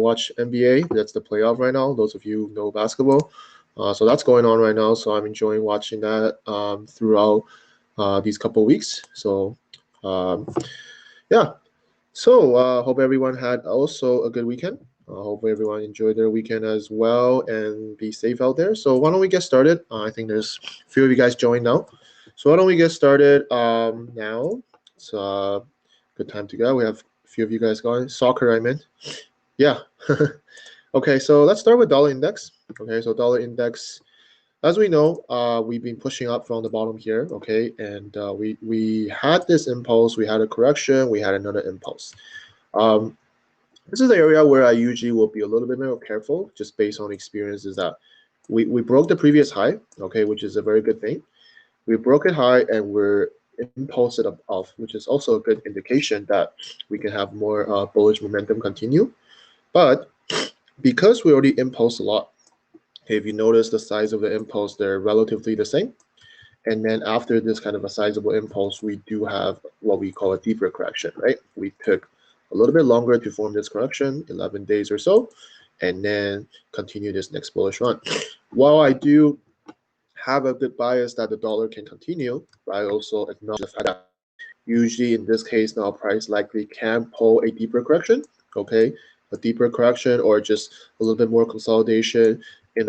watch NBA. That's the playoff right now. Those of you who know basketball. So that's going on right now. So I'm enjoying watching that throughout these couple weeks. So um, yeah. So hope everyone had also a good weekend. Hope everyone enjoyed their weekend as well and be safe out there. So why don't we get started? I think there's a few of you guys joined now. So why don't we get started now? It's a good time to go. We have a few of you guys going. Soccer, I meant. Yeah. Okay, so let's start with dollar index. Okay, so dollar index, as we know, we've been pushing up from the bottom here. Okay, and we had this impulse, we had a correction, we had another impulse. Um, this is the area where I usually will be a little bit more careful, just based on experience. Is that we broke the previous high, okay, which is a very good thing. We broke it high and we're impulsed it off, which is also a good indication that we can have more bullish momentum continue. But because we already impulsed a lot, okay, if you notice the size of the impulse, they're relatively the same. And then after this kind of a sizable impulse, we do have what we call a deeper correction, right? We took a little bit longer to form this correction, 11 days or so, and then continue this next bullish run. While I do have a good bias that the dollar can continue, I also acknowledge the fact that usually in this case now price likely can pull a deeper correction, okay? A deeper correction or just a little bit more consolidation in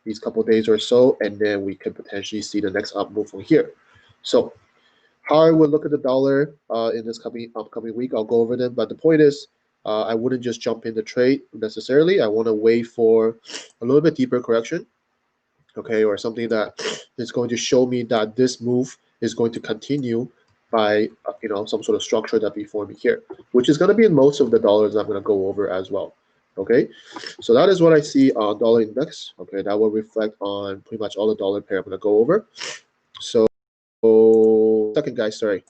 these couple days or so, and then we can potentially see the next up move from here. So how I would look at the dollar in this upcoming week, I'll go over them. But the point is, I wouldn't just jump in the trade necessarily. I want to wait for a little bit deeper correction, okay, or something that is going to show me that this move is going to continue by some sort of structure that we formed here, which is going to be in most of the dollars I'm going to go over as well. Okay, so that is what I see on dollar index. Okay, that will reflect on pretty much all the dollar pair I'm going to go over. So second, guys, sorry.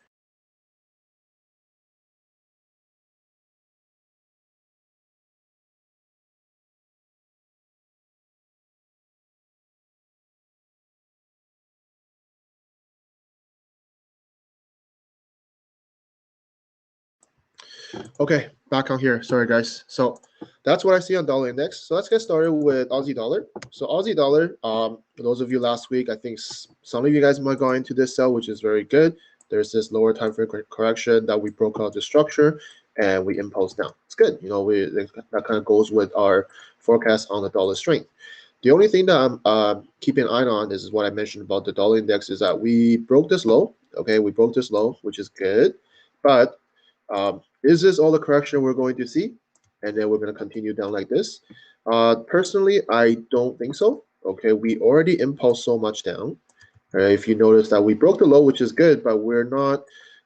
Okay, back on here. Sorry, guys. So that's what I see on dollar index. So let's get started with Aussie dollar. So Aussie dollar, for those of you last week, I think some of you guys might go into this sell, which is very good. There's this lower time frame correction that we broke out the structure and we impulse down. It's good. That kind of goes with our forecast on the dollar strength. The only thing that I'm keeping an eye on is what I mentioned about the dollar index is that we broke this low. Okay, we broke this low, which is good, but is this all the correction we're going to see? And then we're going to continue down like this. Personally, I don't think so. Okay, we already impulsed so much down. If you notice that we broke the low, which is good, but we're not.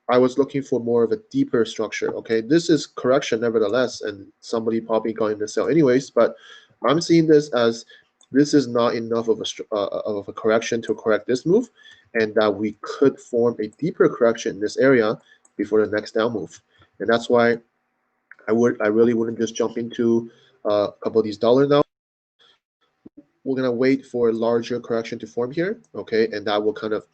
I was looking for more of a deeper structure. Okay, this is correction nevertheless, and somebody probably going to sell anyways. But I'm seeing this as this is not enough of a correction to correct this move, and that we could form a deeper correction in this area before the next down move. And that's why I really wouldn't just jump into a couple of these dollars now. We're gonna wait for a larger correction to form here, okay, and that will kind of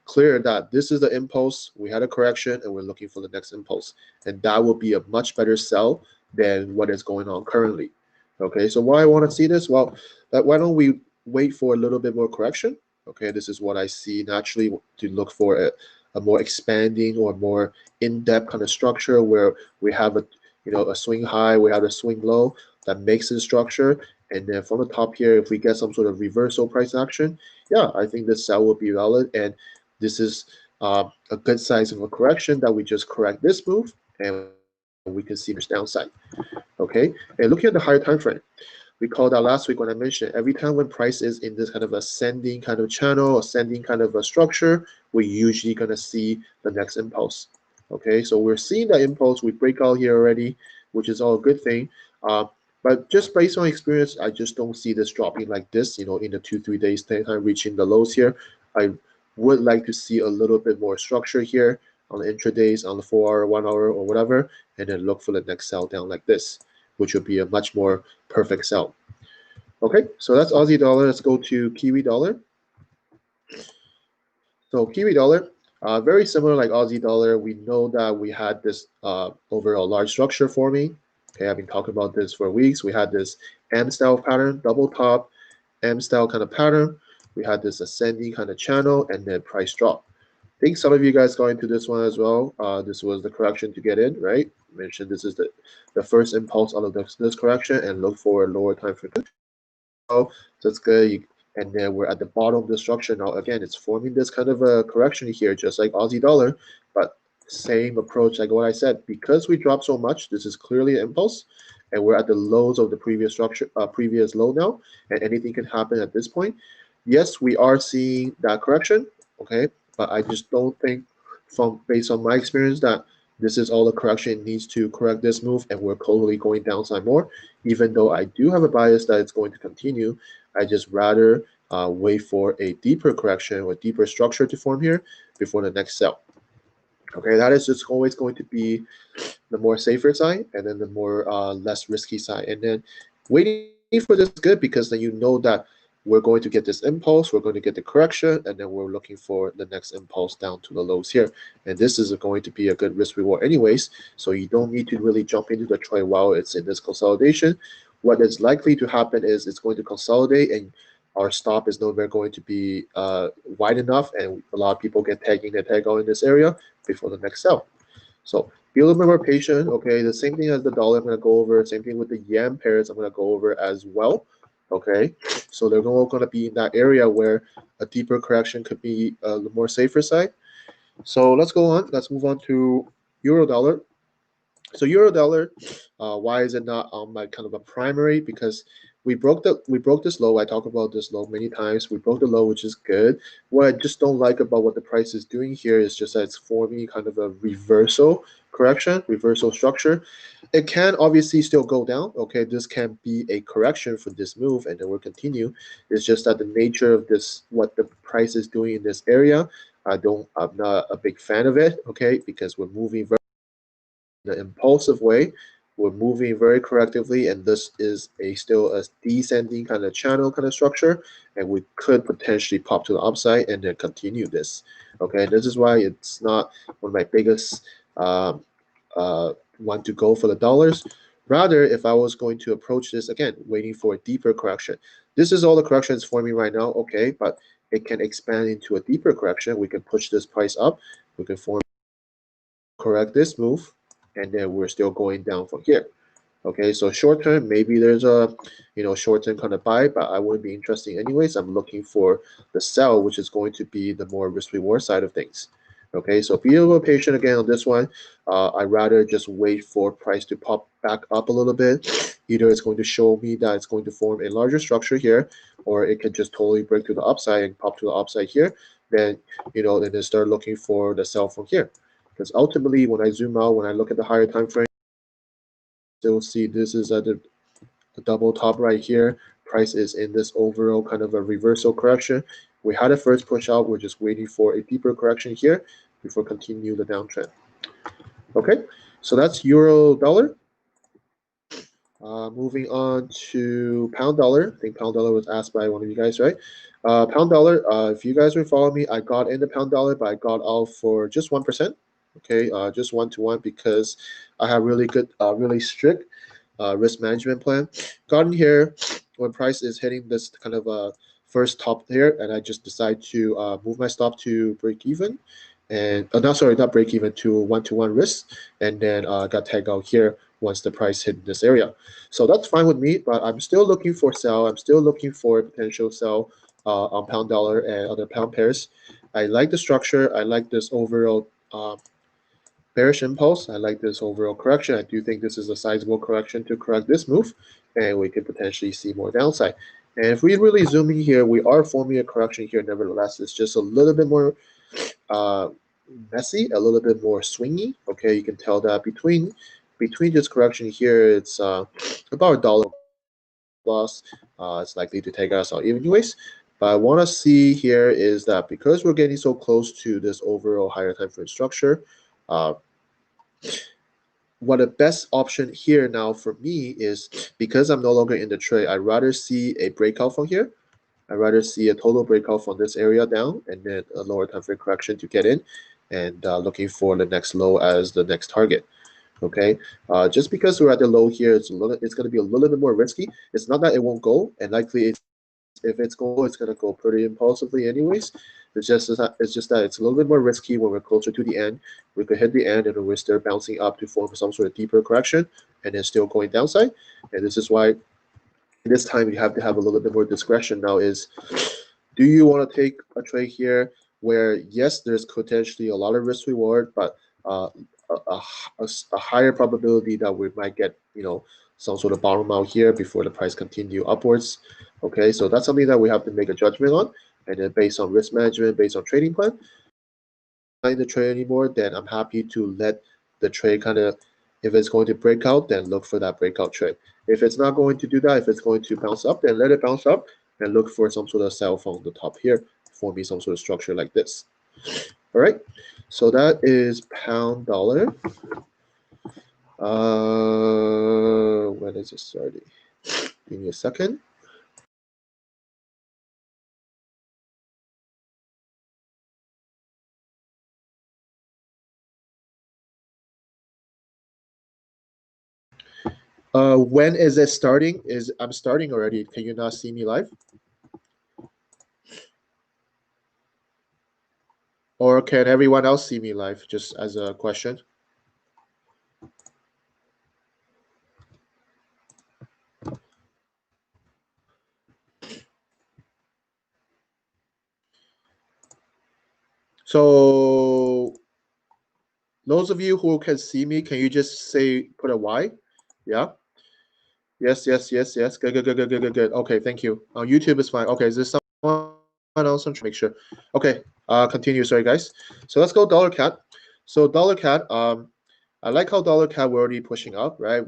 clear that this is the impulse. We had a correction, and we're looking for the next impulse, and that will be a much better sell than what is going on currently. Okay, so why I want to see this? Well, why don't we wait for a little bit more correction? Okay, this is what I see naturally to look for a more expanding or more in-depth kind of structure where we have a swing high, we have a swing low that makes the structure, and then from the top here, if we get some sort of reversal price action, yeah, I think this sell will be valid, and this is a good size of a correction that we just correct this move, and we can see there's downside. Okay, and looking at the higher time frame, recall that last week when I mentioned every time when price is in this kind of ascending kind of channel, ascending kind of a structure, we're usually going to see the next impulse. Okay, so we're seeing that impulse. We break out here already, which is all a good thing. But just based on experience, I just don't see this dropping like this, in the 2-3 days time reaching the lows here. I would like to see a little bit more structure here on the intradays, on the 4 hour, 1 hour, or whatever, and then look for the next sell down like this, which would be a much more perfect sell. Okay, so that's Aussie dollar. Let's go to Kiwi dollar. So Kiwi dollar, very similar like Aussie dollar. We know that we had this overall large structure forming. Okay, I've been talking about this for weeks. We had this M style pattern, double top, M style kind of pattern. We had this ascending kind of channel and then price drop. I think some of you guys got into this one as well. This was the correction to get in, right? I mentioned this is the first impulse out of this correction and look for a lower time frame. So that's good. And then we're at the bottom of the structure now. Again, it's forming this kind of a correction here, just like Aussie dollar, but same approach like what I said. Because we dropped so much, this is clearly an impulse, and we're at the lows of the previous structure, previous low now, and anything can happen at this point. Yes, we are seeing that correction, okay, but I just don't think, from based on my experience, that this is all the correction it needs to correct this move, and we're totally going downside more. Even though I do have a bias that it's going to continue, I just rather wait for a deeper correction or deeper structure to form here before the next sell. Okay, that is just always going to be the more safer side, and then the more less risky side. And then waiting for this is good because then you know that we're going to get this impulse, we're going to get the correction, and then we're looking for the next impulse down to the lows here. And this is going to be a good risk reward anyways, so you don't need to really jump into the trade while it's in this consolidation. What is likely to happen is it's going to consolidate, and our stop is nowhere going to be wide enough, and a lot of people get tagging their tag out in this area before the next sell. So be a little bit more patient. Okay, the same thing as the dollar I'm going to go over. Same thing with the yen pairs I'm going to go over as well. Okay, so they're all going to be in that area where a deeper correction could be the more safer side. So let's go on. Let's move on to euro dollar. So euro dollar, why is it not on my kind of a primary? Because we broke this low. I talk about this low many times. We broke the low, which is good. What I just don't like about what the price is doing here is just that it's forming kind of a reversal correction, reversal structure. It can obviously still go down. Okay, this can be a correction for this move, and then we'll continue. It's just that the nature of this, what the price is doing in this area, I'm not a big fan of it. Okay, because we're moving very in an impulsive way. We're moving very correctively, and this is still a descending kind of channel kind of structure, and we could potentially pop to the upside and then continue this. Okay, this is why it's not one of my biggest want to go for the dollars. Rather, if I was going to approach this again, waiting for a deeper correction. This is all the corrections forming right now, okay, but it can expand into a deeper correction. We can push this price up. We can correct this move, and then we're still going down from here. Okay, so short term, maybe there's a short term kind of buy, but I wouldn't be interested anyways. I'm looking for the sell, which is going to be the more risk reward side of things. Okay, so be a little patient again on this one. I'd rather just wait for price to pop back up a little bit. Either it's going to show me that it's going to form a larger structure here, or it could just totally break to the upside and pop to the upside here. Then then start looking for the sell from here. Because ultimately, when I zoom out, when I look at the higher time frame, still see this is at the double top right here. Price is in this overall kind of a reversal correction. We had a first push out. We're just waiting for a deeper correction here before continue the downtrend. Okay, so that's euro dollar. Moving on to pound dollar. I think pound dollar was asked by one of you guys, right? Pound dollar. If you guys were following me, I got in the pound dollar, but I got out for just 1%. Okay, just 1-to-1 because I have really good, really strict risk management plan. Got in here when price is hitting this kind of first top here, and I just decide to move my stop to break even, and not break even, to 1-to-1 risk, and then got tagged out here once the price hit this area. So that's fine with me, but I'm still looking for sell. I'm still looking for a potential sell on pound dollar and other pound pairs. I like the structure. I like this overall bearish impulse. I like this overall correction. I do think this is a sizable correction to correct this move, and we could potentially see more downside. And if we really zoom in here, we are forming a correction here. Nevertheless, it's just a little bit more messy, a little bit more swingy. Okay, you can tell that between this correction here, it's about $1 loss. It's likely to take us out anyways. But I want to see here is that because we're getting so close to this overall higher time frame structure, what the best option here now for me is, because I'm no longer in the trade, I'd rather see a breakout from here. I'd rather see a total breakout from this area down, and then a lower time frame correction to get in, and looking for the next low as the next target. Okay, just because we're at the low here, it's going to be a little bit more risky. It's not that it won't go, and likely if it's going to go, it's going to go pretty impulsively anyways. It's just that it's a little bit more risky when we're closer to the end. We could hit the end and we're still bouncing up to form some sort of deeper correction, and then still going downside. And this is why this time you have to have a little bit more discretion. Now is, do you want to take a trade here where yes, there's potentially a lot of risk reward, but a higher probability that we might get some sort of bottom out here before the price continue upwards. Okay, so that's something that we have to make a judgment on, and then based on risk management, based on trading plan. Not in the trade anymore, then I'm happy to let the trade kind of, if it's going to break out, then look for that breakout trade. If it's not going to do that, if it's going to bounce up, then let it bounce up and look for some sort of sell from the top here, forming some sort of structure like this. All right, so that is pound dollar. When is it starting? Give me a second. When is it starting? I'm starting already. Can you not see me live? Or can everyone else see me live? Just as a question. So those of you who can see me, can you just say put a Y? Yeah. Yes, yes, yes, yes. Good, good, good, good, good, good, good. Okay, thank you. YouTube is fine. Okay, is there someone else? I'm trying to make sure. Okay, continue. Sorry, guys. So let's go dollar cat. So dollar cat. I like how dollar cat we're already pushing up, right?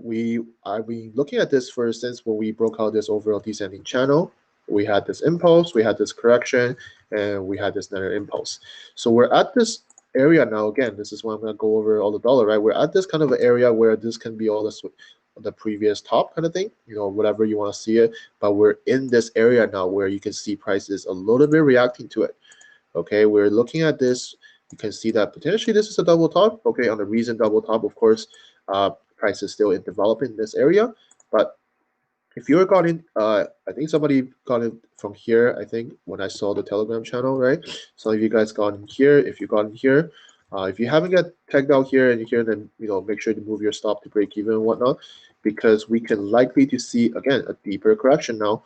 I've been looking at this for since when we broke out this overall descending channel. We had this impulse, we had this correction, and we had this another impulse. So we're at this area now. Again, this is why I'm going to go over all the dollar, right? We're at this kind of area where this can be all the previous top kind of thing, whatever you want to see it. But we're in this area now where you can see prices a little bit reacting to it. Okay, we're looking at this. You can see that potentially this is a double top. Okay, on the recent double top, of course, price is still in development in this area. But if you're got in, I think somebody got it from here. I think when I saw the Telegram channel, right? Some of you guys got in here. If you got in here, if you haven't got tagged out here and here, then make sure to move your stop to break even and whatnot, because we can likely to see again a deeper correction now.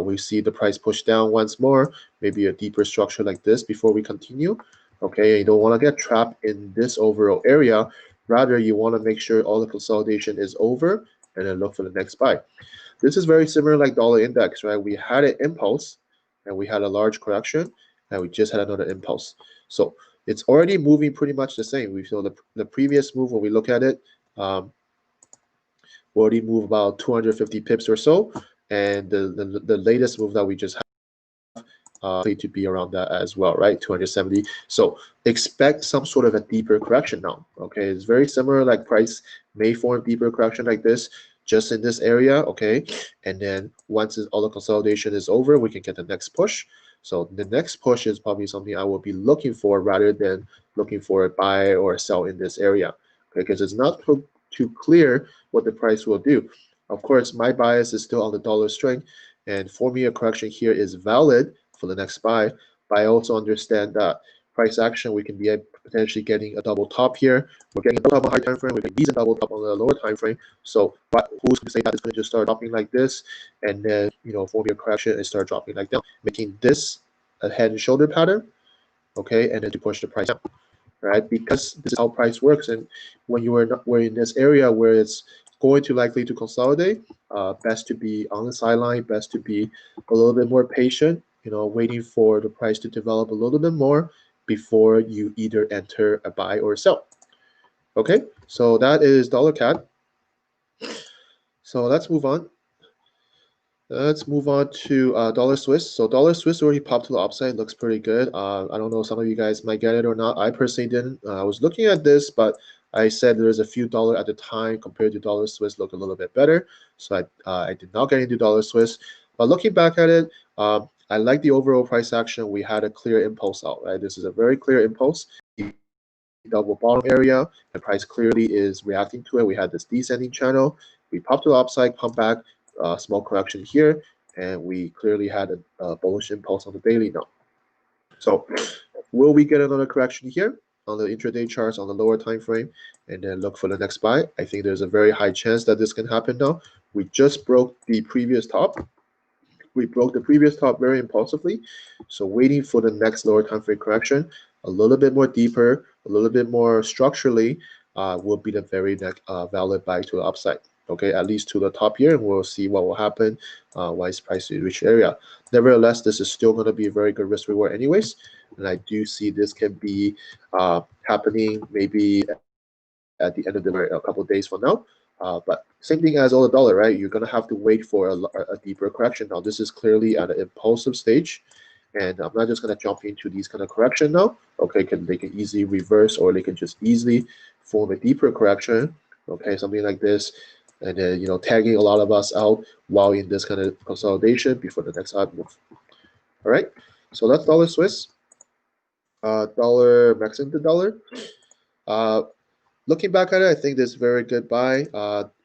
We see the price push down once more, maybe a deeper structure like this before we continue. Okay, you don't want to get trapped in this overall area. Rather, you want to make sure all the consolidation is over and then look for the next buy. This is very similar like dollar index, right? We had an impulse and we had a large correction and we just had another impulse. So it's already moving pretty much the same. We feel the previous move when we look at it, we already moved about 250 pips or so. And the latest move that we just had to be around that as well, right? 270. So expect some sort of a deeper correction now. Okay, it's very similar. Like price may form deeper correction like this, just in this area. Okay, and then once all the consolidation is over, we can get the next push. So the next push is probably something I will be looking for rather than looking for a buy or a sell in this area. Okay, because it's not too clear what the price will do. Of course, my bias is still on the dollar strength, and for me, a correction here is valid for the next buy. But I also understand that price action, we can be potentially getting a double top here. We're getting a double top on high time frame. We're getting decent double top on the lower time frame. So, but who's going to say that it's going to just start dropping like this, and then form your correction and start dropping like down, making this a head and shoulder pattern, okay, and then to push the price down, right? Because this is how price works, and when we're in this area where it's going to likely to consolidate, best to be on the sideline, best to be a little bit more patient, waiting for the price to develop a little bit more before you either enter a buy or a sell. Okay, so that is dollar CAD. So let's move on. Let's move on to dollar Swiss. So dollar Swiss already popped to the upside. Looks pretty good. I don't know, some of you guys might get it or not. I personally didn't. I was looking at this, but I said there's a few dollar at the time compared to dollar Swiss look a little bit better. So I did not get into dollar Swiss. But looking back at it, I like the overall price action. We had a clear impulse out, right? This is a very clear impulse. double bottom area. The price clearly is reacting to it. We had this descending channel. We popped to the upside, come back, small correction here, and we clearly had a bullish impulse on the daily now. So will we get another correction here on the intraday charts on the lower time frame and then look for the next buy? I think there's a very high chance that this can happen now. We just broke the previous top. We broke the previous top very impulsively. So waiting for the next lower time frame correction, a little bit more deeper, a little bit more structurally, will be the very next valid buy to the upside. Okay, at least to the top here, and we'll see what will happen once price reach area. Nevertheless, this is still going to be a very good risk reward anyways, and I do see this can be happening maybe at the end of the a couple of days from now. But same thing as all the dollar, right? You're gonna have to wait for a deeper correction. Now this is clearly at an impulsive stage, and I'm not just gonna jump into these kind of correction now. Okay, they can easily reverse, or they can just easily form a deeper correction. Okay, something like this, and then tagging a lot of us out while in this kind of consolidation before the next up move. All right, so that's dollar Swiss. Dollar Mexican dollar. Looking back at it, I think this is a very good buy.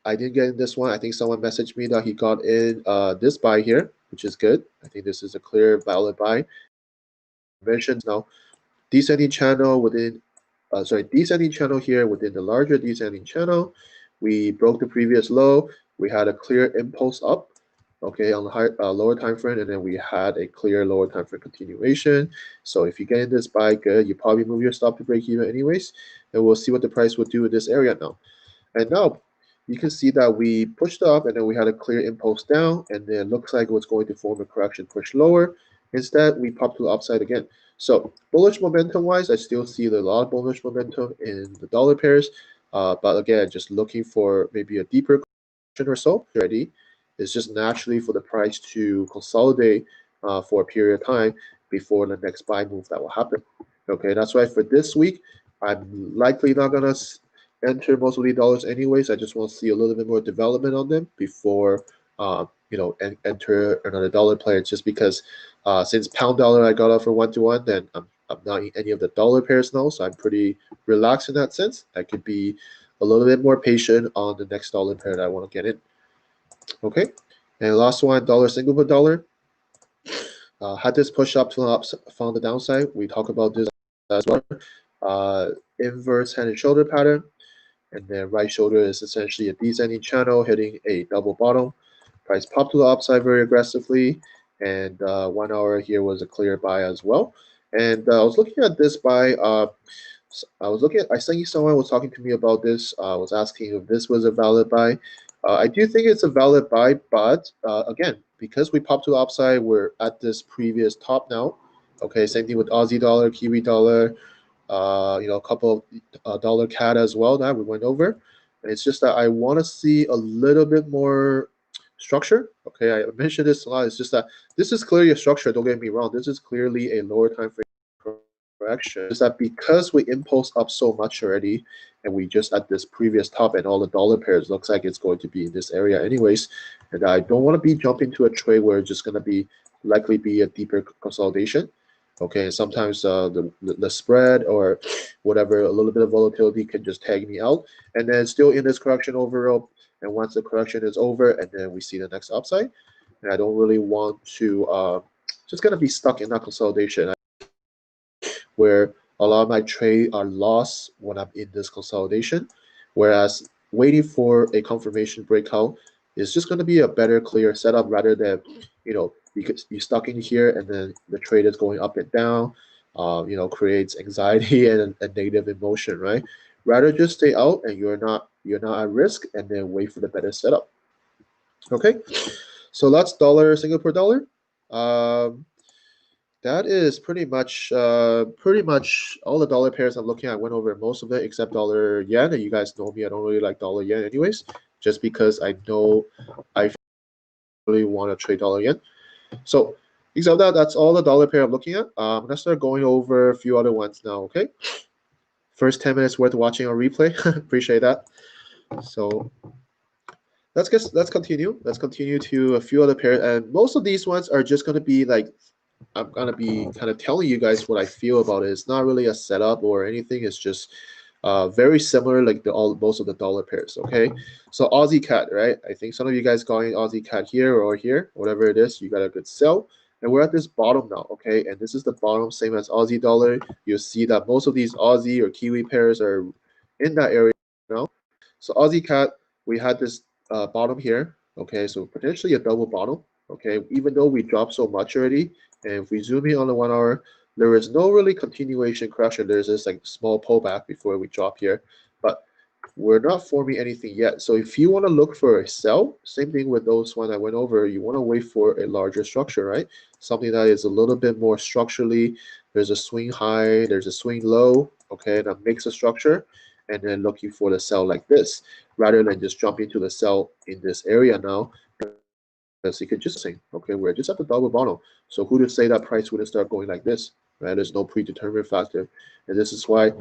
I didn't get in this one. I think someone messaged me that he got in this buy here, which is good. I think this is a clear valid buy. Mentioned now, descending channel within, descending channel here within the larger descending channel. We broke the previous low. We had a clear impulse up, okay, on the high, lower time frame, and then we had a clear lower time frame continuation. So if you get in this buy, good. You probably move your stop to break even anyways, and we'll see what the price will do in this area now. And now you can see that we pushed up, and then we had a clear impulse down, and then it looks like it was going to form a correction push lower. Instead, we popped to the upside again. So bullish momentum wise, I still see a lot of bullish momentum in the dollar pairs. But again, just looking for maybe a deeper correction or so already. It's just naturally for the price to consolidate for a period of time before the next buy move that will happen. Okay, that's why for this week, I'm likely not gonna enter most of the dollars anyways. I just want to see a little bit more development on them before enter another dollar player. Just because since pound dollar I got off for 1-to-1, then I'm not in any of the dollar pairs now, so I'm pretty relaxed in that sense. I could be a little bit more patient on the next dollar pair that I want to get in. Okay, and last one, dollar Singapore dollar. Had this push up to the ups, found the downside. We talk about this as well. Inverse head and shoulder pattern, and then right shoulder is essentially a descending channel hitting a double bottom. Price popped to the upside very aggressively, and 1 hour here was a clear buy as well. And I was looking at this buy. I think someone was talking to me about this. I was asking if this was a valid buy. I do think it's a valid buy, but again, because we popped to the upside, we're at this previous top now. Okay, same thing with Aussie dollar, Kiwi dollar, a couple of dollar CAD as well that we went over. And it's just that I want to see a little bit more structure. Okay, I mentioned this a lot. It's just that this is clearly a structure. Don't get me wrong. This is clearly a lower time frame correction. Is that because we impulse up so much already, and we just at this previous top, and all the dollar pairs looks like it's going to be in this area anyways, and I don't want to be jumping to a trade where it's just going to be likely be a deeper consolidation. Okay, sometimes the spread or whatever, a little bit of volatility can just tag me out, and then still in this correction overall. And once the correction is over, and then we see the next upside, and I don't really want to just gonna be stuck in that consolidation where a lot of my trade are lost when I'm in this consolidation, whereas waiting for a confirmation breakout is just going to be a better, clear setup rather than, because you're stuck in here and then the trade is going up and down, creates anxiety and a negative emotion, right? Rather just stay out and you're not at risk, and then wait for the better setup. Okay, so that's dollar Singapore dollar. That is pretty much all the dollar pairs I'm looking at. I went over most of it except dollar yen, and you guys know me, I don't really like dollar yen anyways, just because I know I really want to trade dollar yen. So except that, that's all the dollar pair I'm looking at. I'm gonna start going over a few other ones now. Okay, first 10 minutes worth watching on replay. Appreciate that. So let's continue to a few other pairs, and most of these ones are just going to be like I'm gonna be kind of telling you guys what I feel about it. It's not really a setup or anything. It's just very similar like most of the dollar pairs. Okay, so Aussie CAD, right? I think some of you guys going Aussie CAD here or here, whatever it is, you got a good sell. And we're at this bottom now, okay? And this is the bottom, same as Aussie dollar. You'll see that most of these Aussie or Kiwi pairs are in that area now. So Aussie CAD, we had this bottom here, okay? So potentially a double bottom, okay? Even though we dropped so much already, and if we zoom in on the 1 hour, there is no really continuation correction. There's this like small pullback before we drop here, but we're not forming anything yet. So if you want to look for a sell, same thing with those one I went over, you want to wait for a larger structure, right? Something that is a little bit more structurally, there's a swing high, there's a swing low, okay, that makes a structure, and then looking for the sell like this, rather than just jumping to the sell in this area now, because you could just say, okay, we're just at the double bottom. So who to say that price wouldn't start going like this, right? There's no predetermined factor. And this is why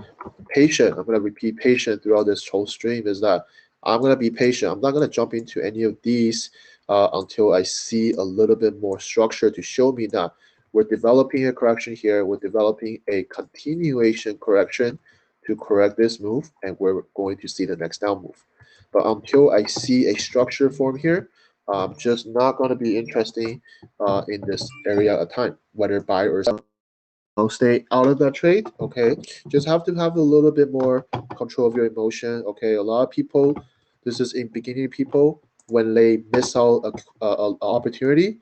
patient, I'm going to repeat patient throughout this whole stream, is that I'm going to be patient. I'm not going to jump into any of these until I see a little bit more structure to show me that we're developing a correction here. We're developing a continuation correction to correct this move, and we're going to see the next down move. But until I see a structure form here, just not going to be interesting in this area of time, whether buy or sell. I'll stay out of that trade. Okay, just have to have a little bit more control of your emotion. Okay, a lot of people, this is in beginning people, when they miss out a opportunity.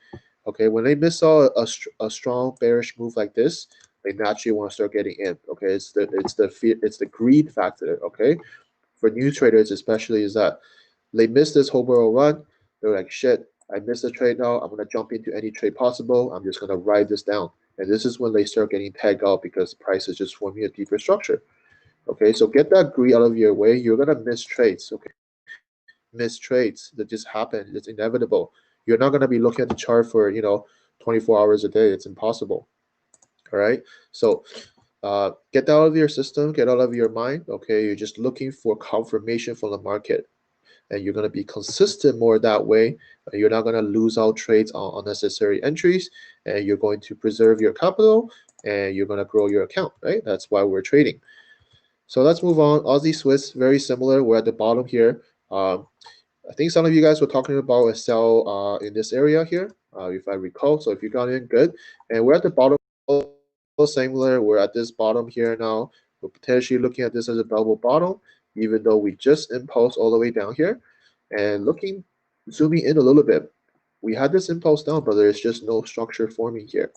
Okay, when they miss out a strong bearish move like this, they naturally want to start getting in. Okay, it's the fear, it's the greed factor. Okay, for new traders especially, is that they missed this whole barrel run. They're like, shit, I missed the trade now. I'm going to jump into any trade possible. I'm just going to ride this down. And this is when they start getting tagged out because the price is just forming a deeper structure. Okay, so get that greed out of your way. You're going to miss trades. Okay, miss trades that just happen. It's inevitable. You're not going to be looking at the chart for, 24 hours a day. It's impossible. All right, so get that out of your system, get out of your mind. Okay, you're just looking for confirmation from the market, and you're going to be consistent more that way. You're not going to lose out trades on unnecessary entries, and you're going to preserve your capital, and you're going to grow your account, right? That's why we're trading. So let's move on. Aussie Swiss, very similar. We're at the bottom here. I think some of you guys were talking about a sell in this area here, if I recall. So if you got in, good. And we're at the bottom, similar. We're at this bottom here now. We're potentially looking at this as a double bottom, even though we just impulse all the way down here. And zooming in a little bit, we had this impulse down, but there's just no structure forming here.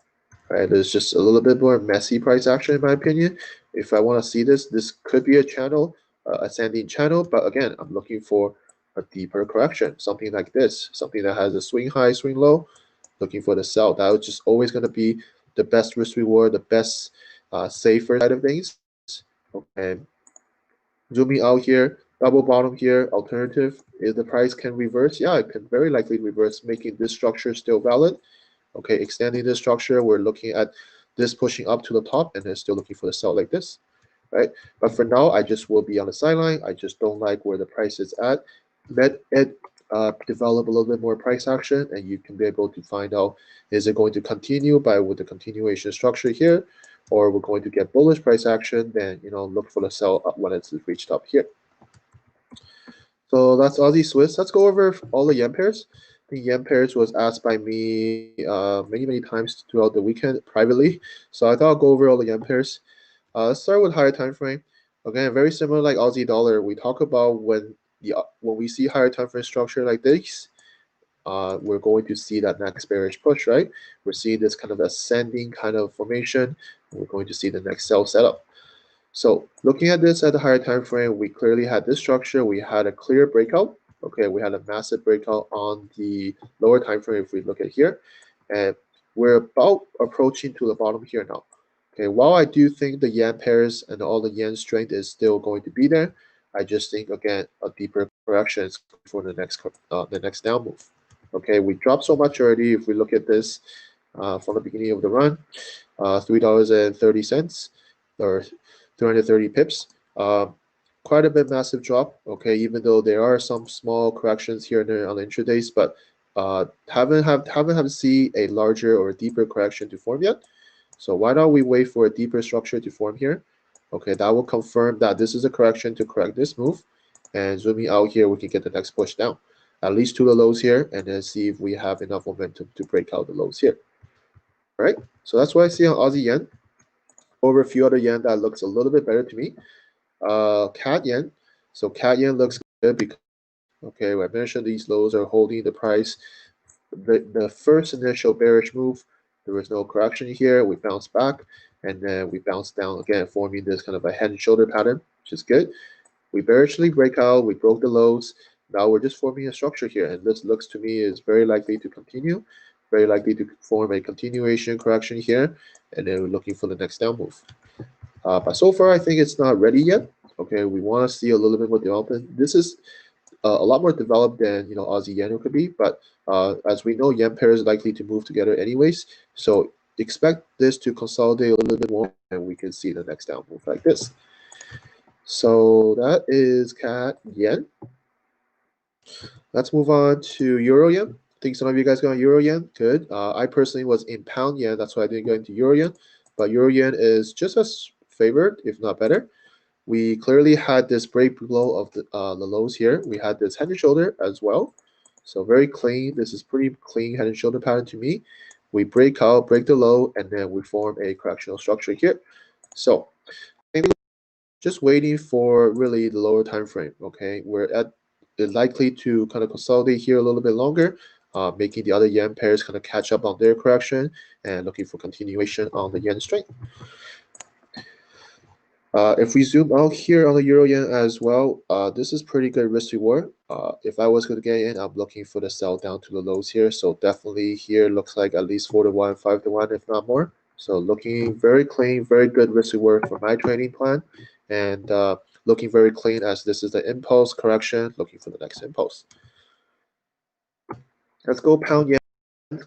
Right? There's just a little bit more messy price action in my opinion. If I want to see this could be a channel, ascending channel, but again, I'm looking for a deeper correction, something like this, something that has a swing high, swing low, looking for the sell. That was just always going to be the best risk reward, the best safer side of things. Okay, zooming out here, double bottom here, alternative. If the price can reverse, yeah, it can very likely reverse, making this structure still valid. Okay, extending this structure, we're looking at this pushing up to the top, and then still looking for the sell like this, right? But for now, I just will be on the sideline. I just don't like where the price is at. Let it develop a little bit more price action, and you can be able to find out, is it going to continue with the continuation structure here, or we're going to get bullish price action, then look for the sell up when it's reached up here. So that's Aussie Swiss. Let's go over all the yen pairs. The yen pairs was asked by me many times throughout the weekend privately. So I thought I'll go over all the yen pairs. Let's start with higher time frame. Again, very similar like Aussie dollar. We talk about when we see higher time frame structure like this, we're going to see that next bearish push, right? We're seeing this kind of ascending kind of formation. We're going to see the next sell setup. So looking at this at the higher time frame, we clearly had this structure. We had a clear breakout. Okay, we had a massive breakout on the lower time frame if we look at here. And we're about approaching to the bottom here now. Okay, while I do think the yen pairs and all the yen strength is still going to be there, I just think again a deeper correction is for the next down move. Okay, we dropped so much already. If we look at this from the beginning of the run, $3.30 or 330 pips. Quite a bit massive drop. Okay, even though there are some small corrections here and there on the intradays, but haven't see a larger or deeper correction to form yet. So why don't we wait for a deeper structure to form here? Okay, that will confirm that this is a correction to correct this move. And zooming out here, we can get the next push down, at least to the lows here, and then see if we have enough momentum to break out the lows here. All right, so that's what I see on Aussie yen. Over a few other yen that looks a little bit better to me. CAD yen. So CAD yen looks good because, okay, I mentioned these lows are holding the price. The first initial bearish move, there was no correction here. We bounced back, and then we bounced down again, forming this kind of a head and shoulder pattern, which is good. We bearishly break out. We broke the lows. Now we're just forming a structure here, and this looks to me is very likely to continue, very likely to form a continuation correction here, and then we're looking for the next down move. But so far, I think it's not ready yet. Okay, we want to see a little bit more development. This is a lot more developed than Aussie yen could be, but as we know, yen pair is likely to move together anyways. So expect this to consolidate a little bit more, and we can see the next down move like this. So that is CAD yen. Let's move on to Euro yen. I think some of you guys got Euro yen. Good. I personally was in pound yen. That's why I didn't go into Euro yen. But Euro yen is just as favored, if not better. We clearly had this break below of the lows here. We had this head and shoulder as well. So very clean. This is pretty clean head and shoulder pattern to me. We break out, break the low, and then we form a correctional structure here. So maybe just waiting for really the lower time frame. Okay, we're at likely to kind of consolidate here a little bit longer, making the other yen pairs kind of catch up on their correction and looking for continuation on the yen strength. If we zoom out here on the Euro yen as well, this is pretty good risk reward. If I was going to get in, I'm looking for the sell down to the lows here. So definitely here looks like at least 4-1, 5-1, if not more. So looking very clean, very good risk reward for my trading plan, and looking very clean as this is the impulse correction. Looking for the next impulse. Let's go pound yen.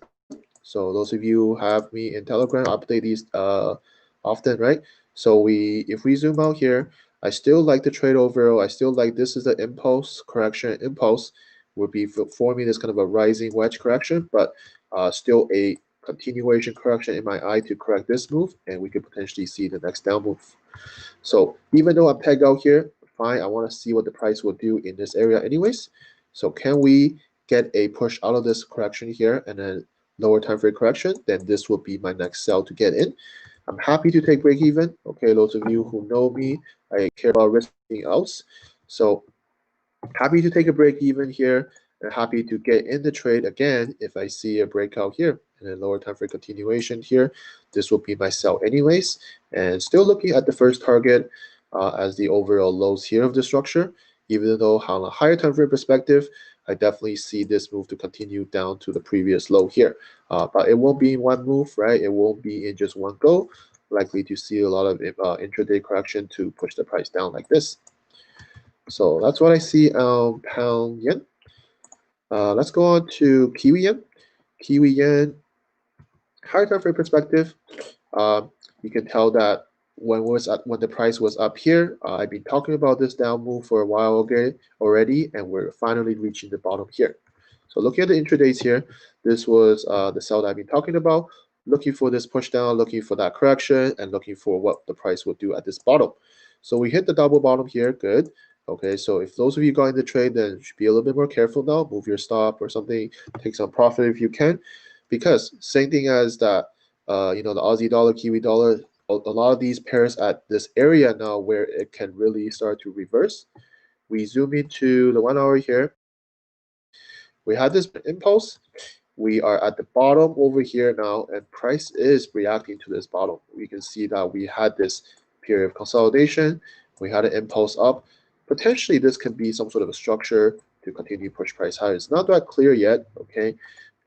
So those of you who have me in Telegram, update these often, right? So if we zoom out here, I still like the trade overall. I still like this is the impulse correction. Impulse would be forming this kind of a rising wedge correction, but still a continuation correction in my eye to correct this move, and we could potentially see the next down move. So even though I'm pegged out here, fine, I want to see what the price will do in this area anyways. So can we get a push out of this correction here and then lower time frame correction? Then this will be my next sell to get in. I'm happy to take break even. Okay, those of you who know me, I care about risking outs. So happy to take a break even here and happy to get in the trade again if I see a breakout here and then lower time frame continuation here. This will be my sell anyways. And still looking at the first target as the overall lows here of the structure, even though on a higher time frame perspective, I definitely see this move to continue down to the previous low here. But it won't be in one move, right? It won't be in just one go. Likely to see a lot of intraday correction to push the price down like this. So that's what I see on pound yen. Let's go on to Kiwi yen. Kiwi yen, higher time frame perspective, you can tell that when the price was up here, I've been talking about this down move for a while already, and we're finally reaching the bottom here. So looking at the intradays here, this was the sell that I've been talking about, looking for this push down, looking for that correction, and looking for what the price will do at this bottom. So we hit the double bottom here, good. Okay, so if those of you got in the trade, then you should be a little bit more careful now. Move your stop or something, take some profit if you can, because same thing as that, the Aussie dollar, Kiwi dollar, a lot of these pairs at this area now where it can really start to reverse. We zoom into the 1 hour here. We had this impulse. We are at the bottom over here now, and price is reacting to this bottom. We can see that we had this period of consolidation. We had an impulse up. Potentially, this could be some sort of a structure to continue push price higher. It's not that clear yet, okay?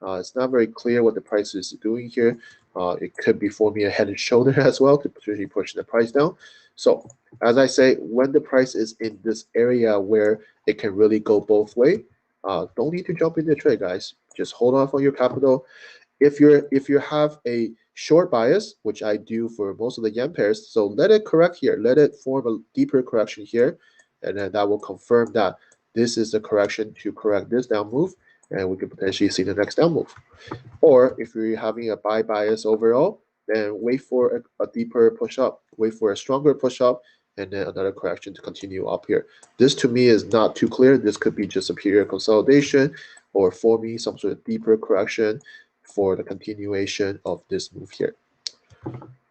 It's not very clear what the price is doing here. It could be forming a head and shoulder as well to potentially push the price down. So as I say, when the price is in this area where it can really go both ways, don't need to jump in the trade, guys. Just hold on for your capital. If you have a short bias, which I do for most of the yen pairs, so let it correct here. Let it form a deeper correction here, and then that will confirm that this is the correction to correct this down move. and we could potentially see the next down move. Or if you're having a buy bias overall, then wait for a deeper push up, wait for a stronger push up, and then another correction to continue up here. This to me is not too clear. This could be just a period consolidation or forming some sort of deeper correction for the continuation of this move here.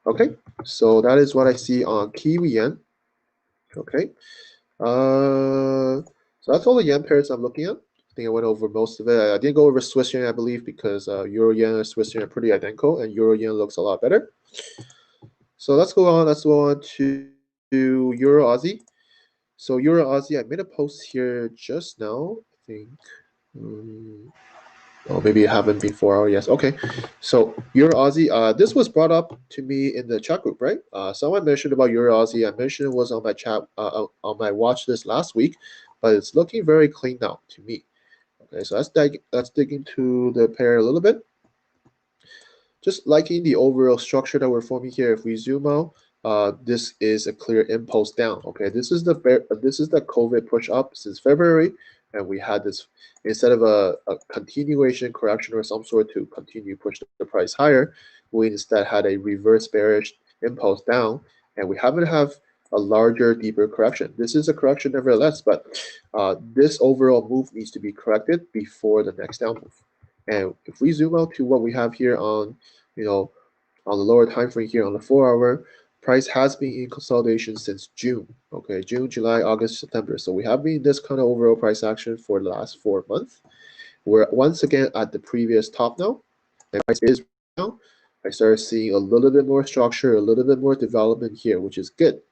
Okay, so that is what I see on Kiwi Yen. Okay, so that's all the yen pairs I'm looking at. I think I went over most of it. I didn't go over Swiss yen, I believe, because Euro yen and Swiss yen are pretty identical, and Euro yen looks a lot better. So let's go on. Let's go on to Euro Aussie. So Euro Aussie, I made a post here just now. I think. Oh, maybe it happened before. Oh, yes. Okay. So Euro Aussie, this was brought up to me in the chat group, right? Someone mentioned about Euro Aussie. I mentioned it was on my chat, on my watch list last week, but it's looking very clean now to me. Okay, so let's dig into the pair a little bit. Just liking the overall structure that we're forming here. If we zoom out, this is a clear impulse down. Okay, this is the COVID push up since February, and we had this instead of a continuation correction or some sort to continue push the price higher, we instead had a reverse bearish impulse down, and we haven't have a larger, deeper correction. This is a correction nevertheless, but this overall move needs to be corrected before the next down move. And if we zoom out to what we have here on, on the lower time frame here on the 4-hour, price has been in consolidation since June. Okay, June, July, August, September. So we have been in this kind of overall price action for the last 4 months. We're once again at the previous top now, and price is now. I started seeing a little bit more structure, a little bit more development here, which is good.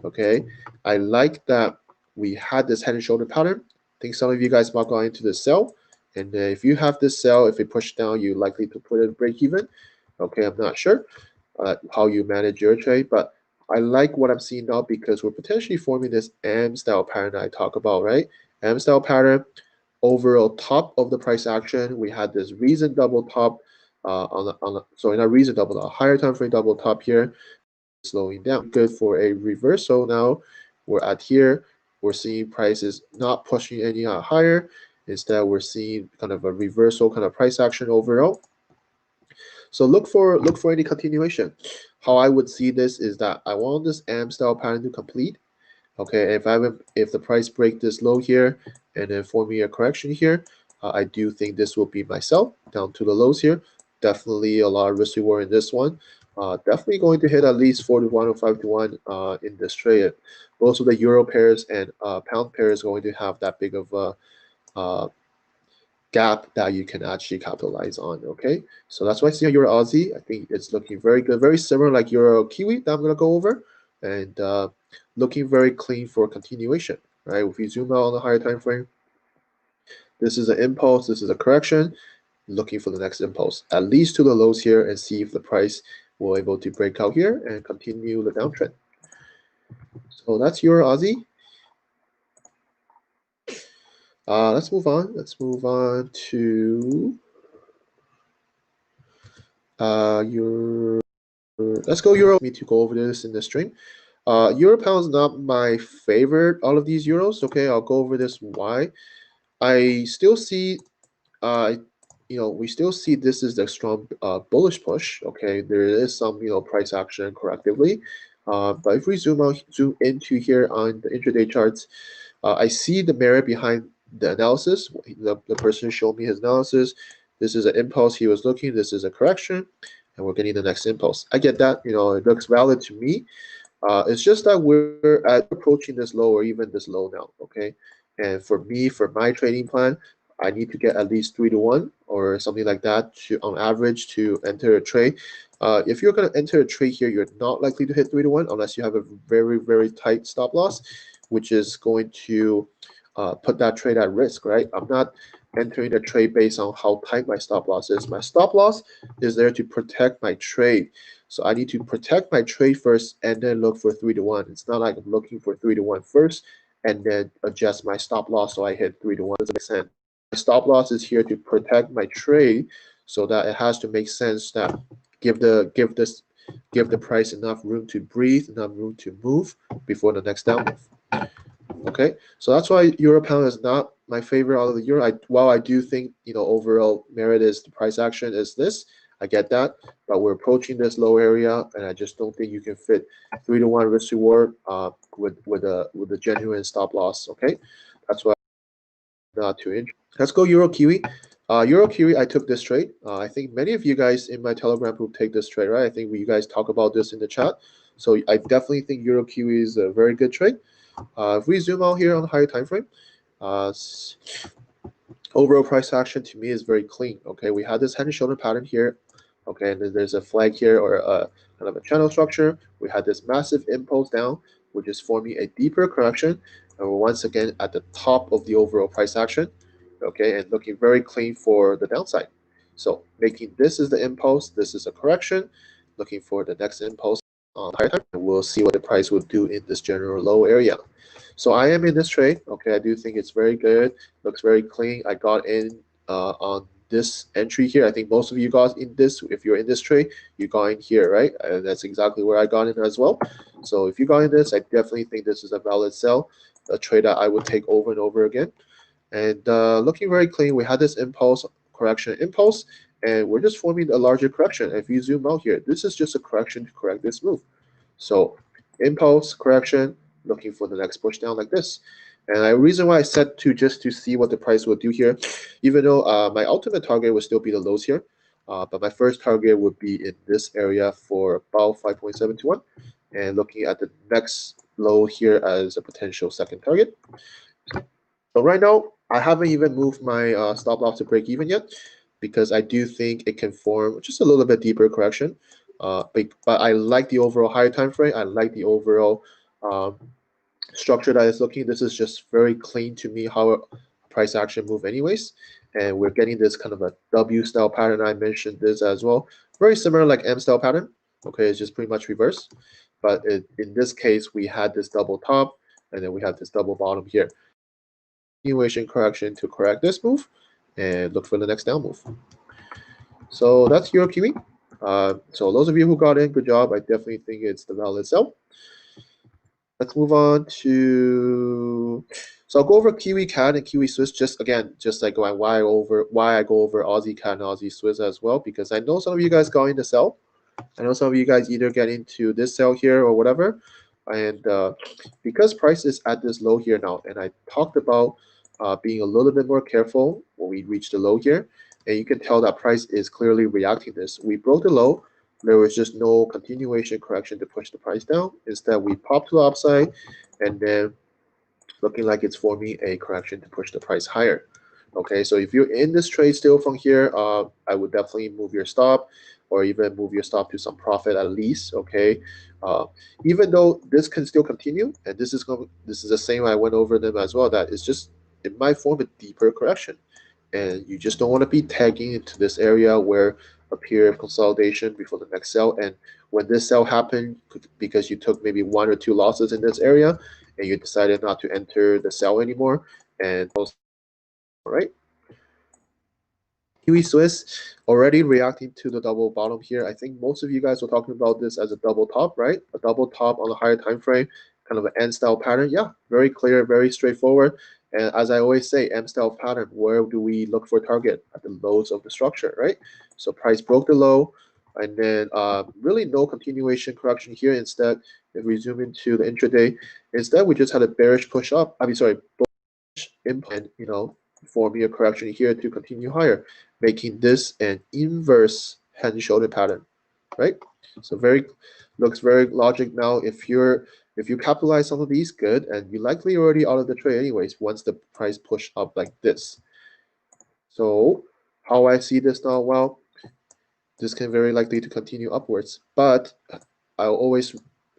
Okay, I like that we had this head and shoulder pattern. I think some of you guys might go into the sell. And if you have this sell, if it pushed down, you're likely to put it break even. Okay, I'm not sure how you manage your trade, but I like what I'm seeing now because we're potentially forming this M style pattern that I talk about, right? M style pattern, overall top of the price action. We had this reason double top sorry, not reason double, a higher time frame double top here, slowing down. Good for a reversal now. We're at here. We're seeing prices not pushing any higher. Instead, we're seeing kind of a reversal kind of price action overall. So look for any continuation. How I would see this is that I want this M style pattern to complete. Okay, if the price break this low here and then form me a correction here, I do think this will be my sell down to the lows here. Definitely a lot of risk reward in this one. Definitely going to hit at least 4-1 or 5-1 in this trade. Most of the euro pairs and pound pairs going to have that big of a gap that you can actually capitalize on. Okay, so that's why I see on Euro Aussie. I think it's looking very good, very similar like Euro Kiwi that I'm gonna go over, and looking very clean for continuation. Right, if you zoom out on the higher time frame, this is an impulse, this is a correction. Looking for the next impulse, at least to the lows here, and see if the price will able to break out here and continue the downtrend. So that's Euro Aussie. Let's move on. Let's move on to let's go Euro. Me to go over this in the stream. Euro pound is not my favorite all of these euros. Okay, I'll go over this why. I still see we still see this is the strong bullish push. Okay, there is some price action correctively, but if we zoom into here on the intraday charts, I see the merit behind the analysis. The person showed me his analysis. This is an impulse he was looking. This is a correction, and we're getting the next impulse. I get that. It looks valid to me. It's just that we're approaching this low or even this low now. Okay, and for me, for my trading plan, I need to get at least 3-1 or something like that on average to enter a trade. If you're going to enter a trade here, you're not likely to hit 3-1 unless you have a very, very tight stop loss, which is going to put that trade at risk, right? I'm not entering a trade based on how tight my stop loss is. My stop loss is there to protect my trade. So I need to protect my trade first and then look for 3-1. It's not like I'm looking for 3-1 first and then adjust my stop loss so I hit 3-1. Doesn't make sense. My stop loss is here to protect my trade, so that it has to make sense that give the price enough room to breathe, enough room to move before the next down move. Okay, so that's why Euro pound is not my favorite out of the euro. While I do think overall merit is the price action is this. I get that, but we're approaching this low area, and I just don't think you can fit 3-to-1 risk reward with a genuine stop loss. Okay, that's why I'm not too interested. Let's go Euro Kiwi. Euro Kiwi, I took this trade. I think many of you guys in my Telegram group take this trade, right? I think you guys talk about this in the chat. So I definitely think Euro Kiwi is a very good trade. If we zoom out here on the higher time frame, overall price action to me is very clean. Okay, we had this head and shoulder pattern here. Okay, and then there's a flag here or a kind of a channel structure. We had this massive impulse down, which is forming a deeper correction, and we're once again at the top of the overall price action. Okay, and looking very clean for the downside. So making this is the impulse, this is a correction. Looking for the next impulse on higher time, and we'll see what the price will do in this general low area. So I am in this trade. Okay, I do think it's very good. Looks very clean. I got in on this entry here. I think most of you got in this. If you're in this trade, you got in here, right? And that's exactly where I got in as well. So if you got in this, I definitely think this is a valid sell, a trade that I would take over and over again. And looking very clean. We had this impulse, correction impulse, and we're just forming a larger correction. If you zoom out here, this is just a correction to correct this move. So impulse, correction, looking for the next push down like this. And the reason why I set to just to see what the price will do here, even though my ultimate target would still be the lows here, but my first target would be in this area for about 5.721, and looking at the next low here as a potential second target. So right now, I haven't even moved my stop loss to break even yet, because I do think it can form just a little bit deeper correction. But I like the overall higher time frame. I like the overall structure that is looking. This is just very clean to me how a price action move anyways. And we're getting this kind of a W style pattern. I mentioned this as well. Very similar like M style pattern. Okay, it's just pretty much reverse. But in this case, we had this double top, and then we have this double bottom here. Continuation correction to correct this move, and look for the next down move. So that's Euro Kiwi. So those of you who got in, good job. I definitely think it's the valid sell. Let's move on to, so I'll go over Kiwi CAD and Kiwi Swiss just like why I go over Aussie CAD and Aussie Swiss as well, because I know some of you guys got into sell. I know some of you guys either get into this sell here or whatever, and because price is at this low here now, and I talked about being a little bit more careful when we reach the low here, and you can tell that price is clearly reacting this. We broke the low. There was just no continuation correction to push the price down. Instead, we popped to the upside, and then looking like it's forming a correction to push the price higher. Okay, so if you're in this trade still from here, I would definitely move your stop, or even move your stop to some profit at least. Okay, even though this can still continue, and this is the same. I went over them as well. That it's just, it might form a deeper correction, and you just don't want to be tagging into this area where a period of consolidation before the next sell. And when this sell happened, because you took maybe 1 or 2 losses in this area, and you decided not to enter the sell anymore, and all right. Kiwi Swiss already reacting to the double bottom here. I think most of you guys were talking about this as a double top, right? A double top on a higher time frame, kind of an N style pattern. Yeah, very clear, very straightforward. And as I always say, M style pattern, where do we look for target? At the lows of the structure, right? So price broke the low, and then really no continuation correction here. Instead, if we zoom into the intraday, instead we just had a bearish push up. Bullish implant, forming a correction here to continue higher, making this an inverse head and shoulder pattern, right? So looks very logic now. If you capitalize some of these, good, and you likely already out of the trade anyways once the price push up like this. So how I see this now, well, this can very likely to continue upwards, but I'll always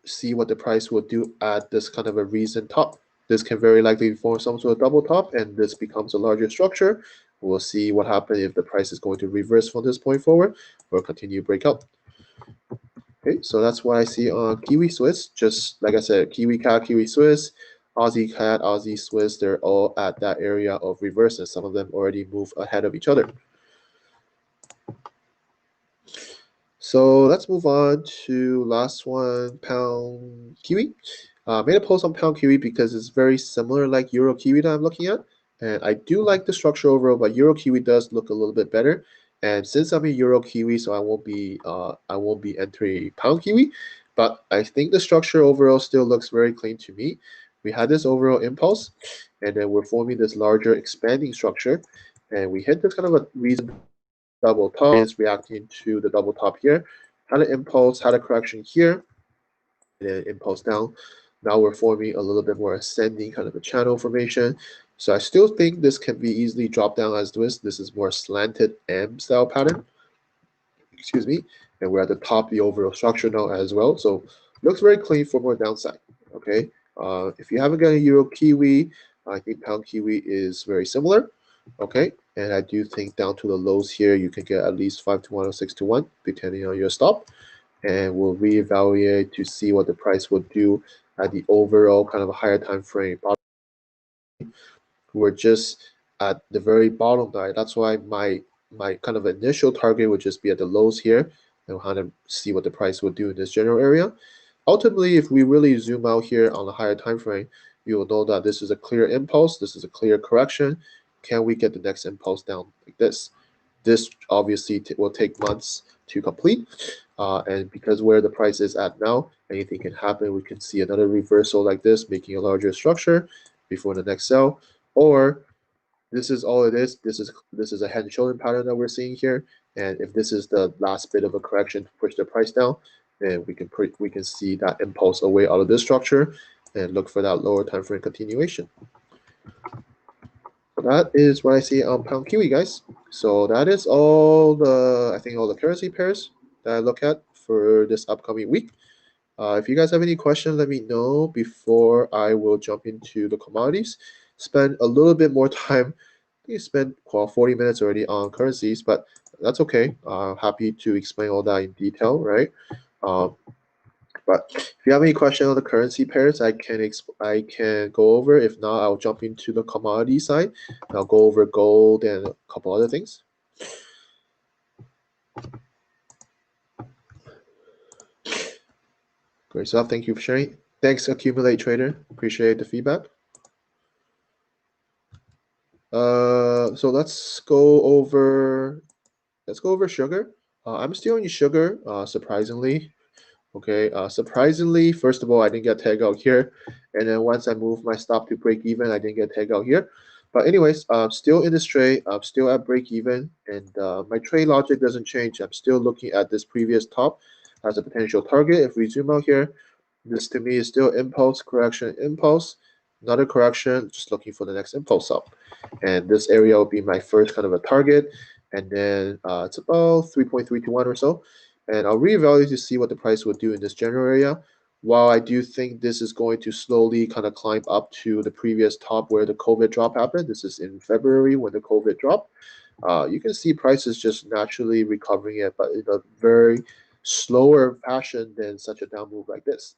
see what the price will do at this kind of a recent top. This can very likely form some sort of double top, and this becomes a larger structure. We'll see what happens if the price is going to reverse from this point forward or continue breakout. Okay, so that's what I see on Kiwi Swiss. Just like I said, Kiwi CAD, Kiwi Swiss, Aussie CAD, Aussie Swiss, they're all at that area of reverse, and some of them already move ahead of each other. So let's move on to last one, Pound Kiwi. Made a post on Pound Kiwi because it's very similar like Euro Kiwi that I'm looking at. And I do like the structure overall, but Euro Kiwi does look a little bit better. And since I'm in Euro Kiwi, so I won't be entering Pound Kiwi, but I think the structure overall still looks very clean to me. We had this overall impulse, and then we're forming this larger expanding structure, and we hit this kind of a reasonable double top. It's reacting to the double top here. Had an impulse, had a correction here, and then impulse down. Now we're forming a little bit more ascending kind of a channel formation. So I still think this can be easily dropped down as this. This is more slanted M style pattern. Excuse me. And we're at the top of the overall structure now as well. So looks very clean for more downside. Okay. If you haven't got a Euro Kiwi, I think Pound Kiwi is very similar. Okay. And I do think down to the lows here, you can get at least 5 to 1 or 6 to 1, depending on your stop. And we'll reevaluate to see what the price will do at the overall kind of a higher time frame. We're just at the very bottom now. That's why my kind of initial target would just be at the lows here, and we'll kind of see what the price will do in this general area. Ultimately, if we really zoom out here on the higher time frame, you will know that this is a clear impulse. This is a clear correction. Can we get the next impulse down like this? This obviously will take months to complete. And because where the price is at now, anything can happen. We can see another reversal like this, making a larger structure before the next sell. Or this is all it is. This is a head and shoulder pattern that we're seeing here. And if this is the last bit of a correction to push the price down, then we can see that impulse away out of this structure and look for that lower time frame continuation. That is what I see on Pound Kiwi, guys. So that is all I think all the currency pairs that I look at for this upcoming week. If you guys have any questions, let me know before I will jump into the commodities. Spend a little bit more time. I think I spent 40 minutes already on currencies, but that's okay. Happy to explain all that in detail, right? But if you have any question on the currency pairs, I can go over. If not, I'll jump into the commodity side. I'll go over gold and a couple other things. Great stuff. Thank you for sharing. Thanks, Accumulate Trader. Appreciate the feedback. So let's go over sugar. I'm still in sugar, surprisingly. Okay, surprisingly, first of all, I didn't get tagged out here, and then once I moved my stop to break even, I didn't get tagged out here. But anyways, still in this trade, I'm still at break even, and my trade logic doesn't change. I'm still looking at this previous top as a potential target. If we zoom out here, this to me is still impulse, correction, impulse, another correction, just looking for the next impulse up. And this area will be my first kind of a target, and then it's about 3.321 or so. And I'll reevaluate to see what the price will do in this general area. While I do think this is going to slowly kind of climb up to the previous top where the COVID drop happened, this is in February when the COVID dropped, you can see prices just naturally recovering it, but in a very slower fashion than such a down move like this.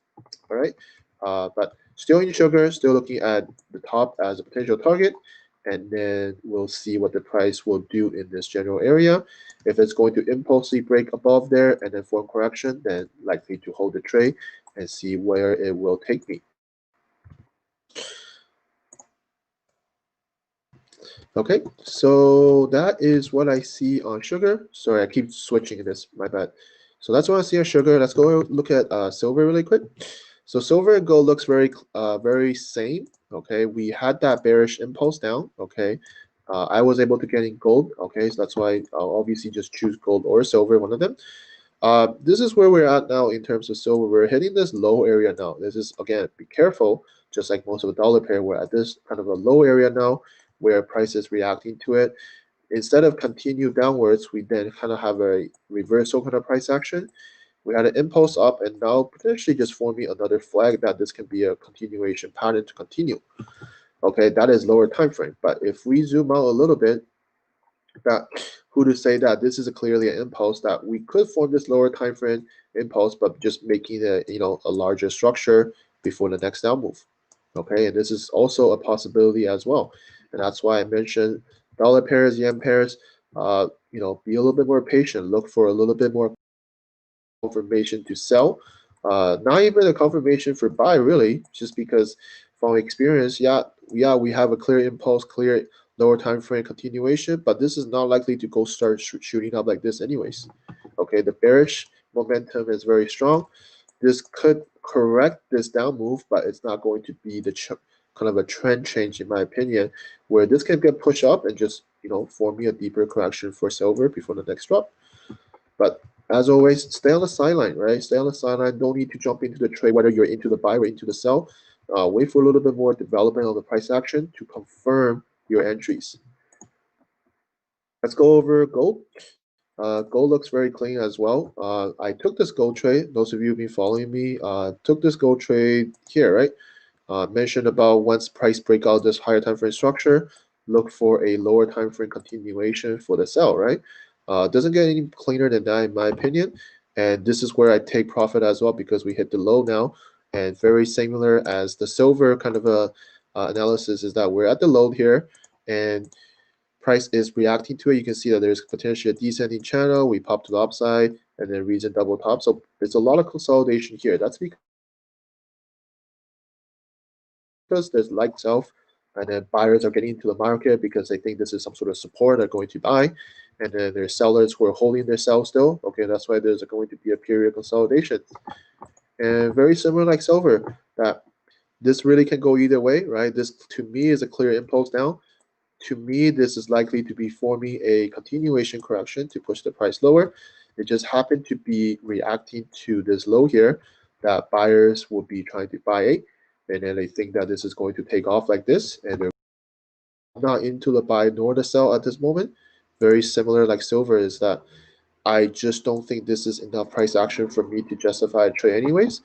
All right, but still in sugar, still looking at the top as a potential target, and then we'll see what the price will do in this general area. If it's going to impulsively break above there and then form correction, then likely to hold the trade and see where it will take me. Okay, so that is what I see on sugar. Sorry, I keep switching this, my bad. So that's what I see on sugar. Let's go look at silver really quick. So silver and gold looks very same. Okay, we had that bearish impulse down. Okay, I was able to get in gold. Okay, so that's why I'll obviously just choose gold or silver, one of them. This is where we're at now in terms of silver. We're hitting this low area now. This is, again, be careful, just like most of the dollar pair, we're at this kind of a low area now where price is reacting to it. Instead of continue downwards, we then kind of have a reversal kind of price action. We had an impulse up and now potentially just forming another flag that this can be a continuation pattern to continue. Okay, that is lower time frame. But if we zoom out a little bit, that who to say that this is clearly an impulse that we could form this lower time frame impulse, but just making it a larger structure before the next down move. Okay, and this is also a possibility as well, and that's why I mentioned dollar pairs, yen pairs. Be a little bit more patient. Look for a little bit more confirmation to sell. Not even a confirmation for buy, really, just because from experience, yeah, yeah, we have a clear impulse, clear lower time frame continuation, but this is not likely to go start shooting up like this anyways. Okay, the bearish momentum is very strong. This could correct this down move, but it's not going to be the kind of a trend change in my opinion, where this can get pushed up and just form me a deeper correction for silver before the next drop. But as always, stay on the sideline, right? Stay on the sideline. Don't need to jump into the trade, whether you're into the buy or into the sell. Wait for a little bit more development on the price action to confirm your entries. Let's go over gold. Gold looks very clean as well. I took this gold trade. Those of you who've been following me, took this gold trade here, right? Mentioned about once price break out this higher time frame structure, look for a lower time frame continuation for the sell, right? Doesn't get any cleaner than that in my opinion. And this is where I take profit as well because we hit the low now. And very similar as the silver kind of a analysis is that we're at the low here and price is reacting to it. You can see that there's potentially a descending channel. We pop to the upside and then reason double top. So there's a lot of consolidation here. That's because there's like self and then buyers are getting into the market because they think this is some sort of support they're going to buy, and then there's sellers who are holding their sell still. Okay, that's why there's going to be a period of consolidation. And very similar like silver, that this really can go either way, right? This to me is a clear impulse down. To me, this is likely to be forming a continuation correction to push the price lower. It just happened to be reacting to this low here that buyers will be trying to buy, and then they think that this is going to take off like this, and they're not into the buy nor the sell at this moment. Very similar like silver is that I just don't think this is enough price action for me to justify a trade anyways.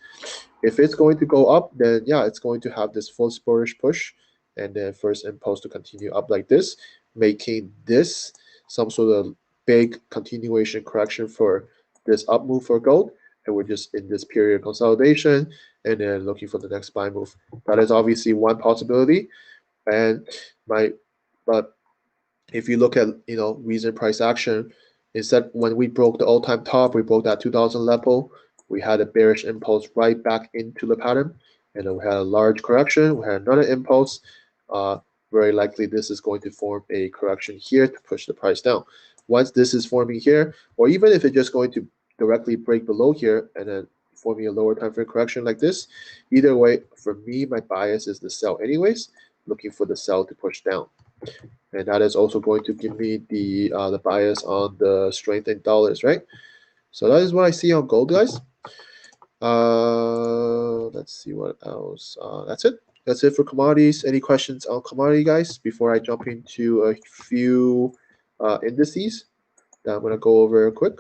If it's going to go up, then yeah, it's going to have this full spurish push and then first impulse to continue up like this, making this some sort of big continuation correction for this up move for gold. And we're just in this period of consolidation and then looking for the next buy move. That is obviously one possibility. And but if you look at recent price action, instead when we broke the all-time top, we broke that 2000 level, we had a bearish impulse right back into the pattern, and then we had a large correction, we had another impulse. Very likely this is going to form a correction here to push the price down. Once this is forming here, or even if it's just going to directly break below here and then forming a lower time frame correction like this, either way, for me, my bias is the sell anyways, looking for the sell to push down. And that is also going to give me the bias on the strength in dollars, right? So that is what I see on gold, guys. Let's see what else. That's it. That's it for commodities. Any questions on commodity, guys, before I jump into a few indices that I'm going to go over quick?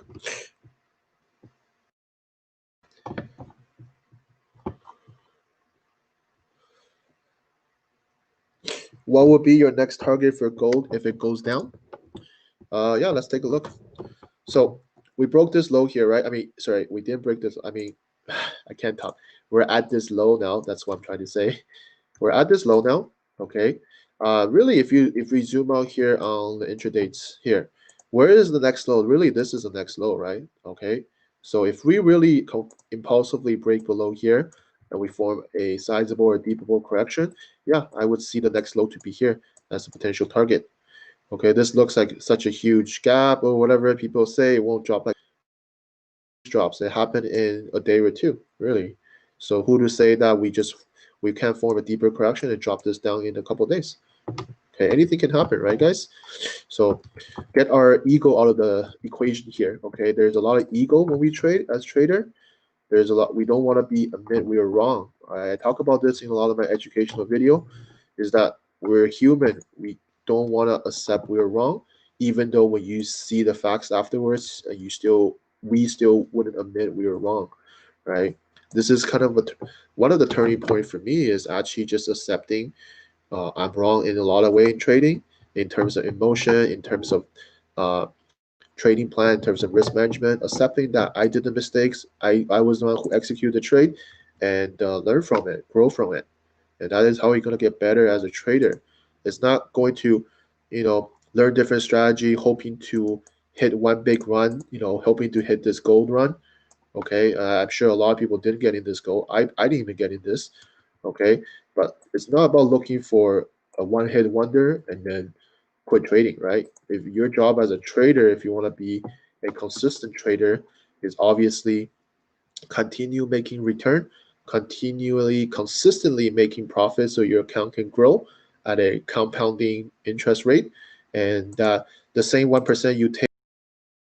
What would be your next target for gold if it goes down? Yeah, let's take a look. So we broke this low here, right? I mean, sorry, we didn't break this. I mean, I can't talk. We're at this low now. That's what I'm trying to say. We're at this low now. Okay. Really, if we zoom out here on the intradays here, where is the next low? Really, this is the next low, right? Okay. So if we really impulsively break below here and we form a sizable or deepable correction, yeah, I would see the next low to be here as a potential target. Okay, this looks like such a huge gap or whatever people say. It won't drop like drops. It happened in a day or two, really. So who to say that we can't form a deeper correction and drop this down in a couple days? Okay, anything can happen, right, guys? So get our ego out of the equation here. Okay, there's a lot of ego when we trade as trader. There's a lot. We don't want to admit we are wrong. I talk about this in a lot of my educational video. Is that we're human. We don't want to accept we're wrong, even though when you see the facts afterwards, we still wouldn't admit we were wrong, right? This is kind of one of the turning point for me is actually just accepting I'm wrong in a lot of way in trading, in terms of emotion, in terms of uh, trading plan, in terms of risk management, accepting that I did the mistakes, I was the one who executed the trade, and learn from it, grow from it, and that is how you're going to get better as a trader. It's not going to, learn different strategy, hoping to hit one big run, hoping to hit this gold run. Okay, I'm sure a lot of people didn't get in this gold. I didn't even get in this. Okay, but it's not about looking for a one-hit wonder and then quit trading, right? If your job as a trader, if you want to be a consistent trader, is obviously continue making return, continually, consistently making profit so your account can grow at a compounding interest rate, and that the same 1% you take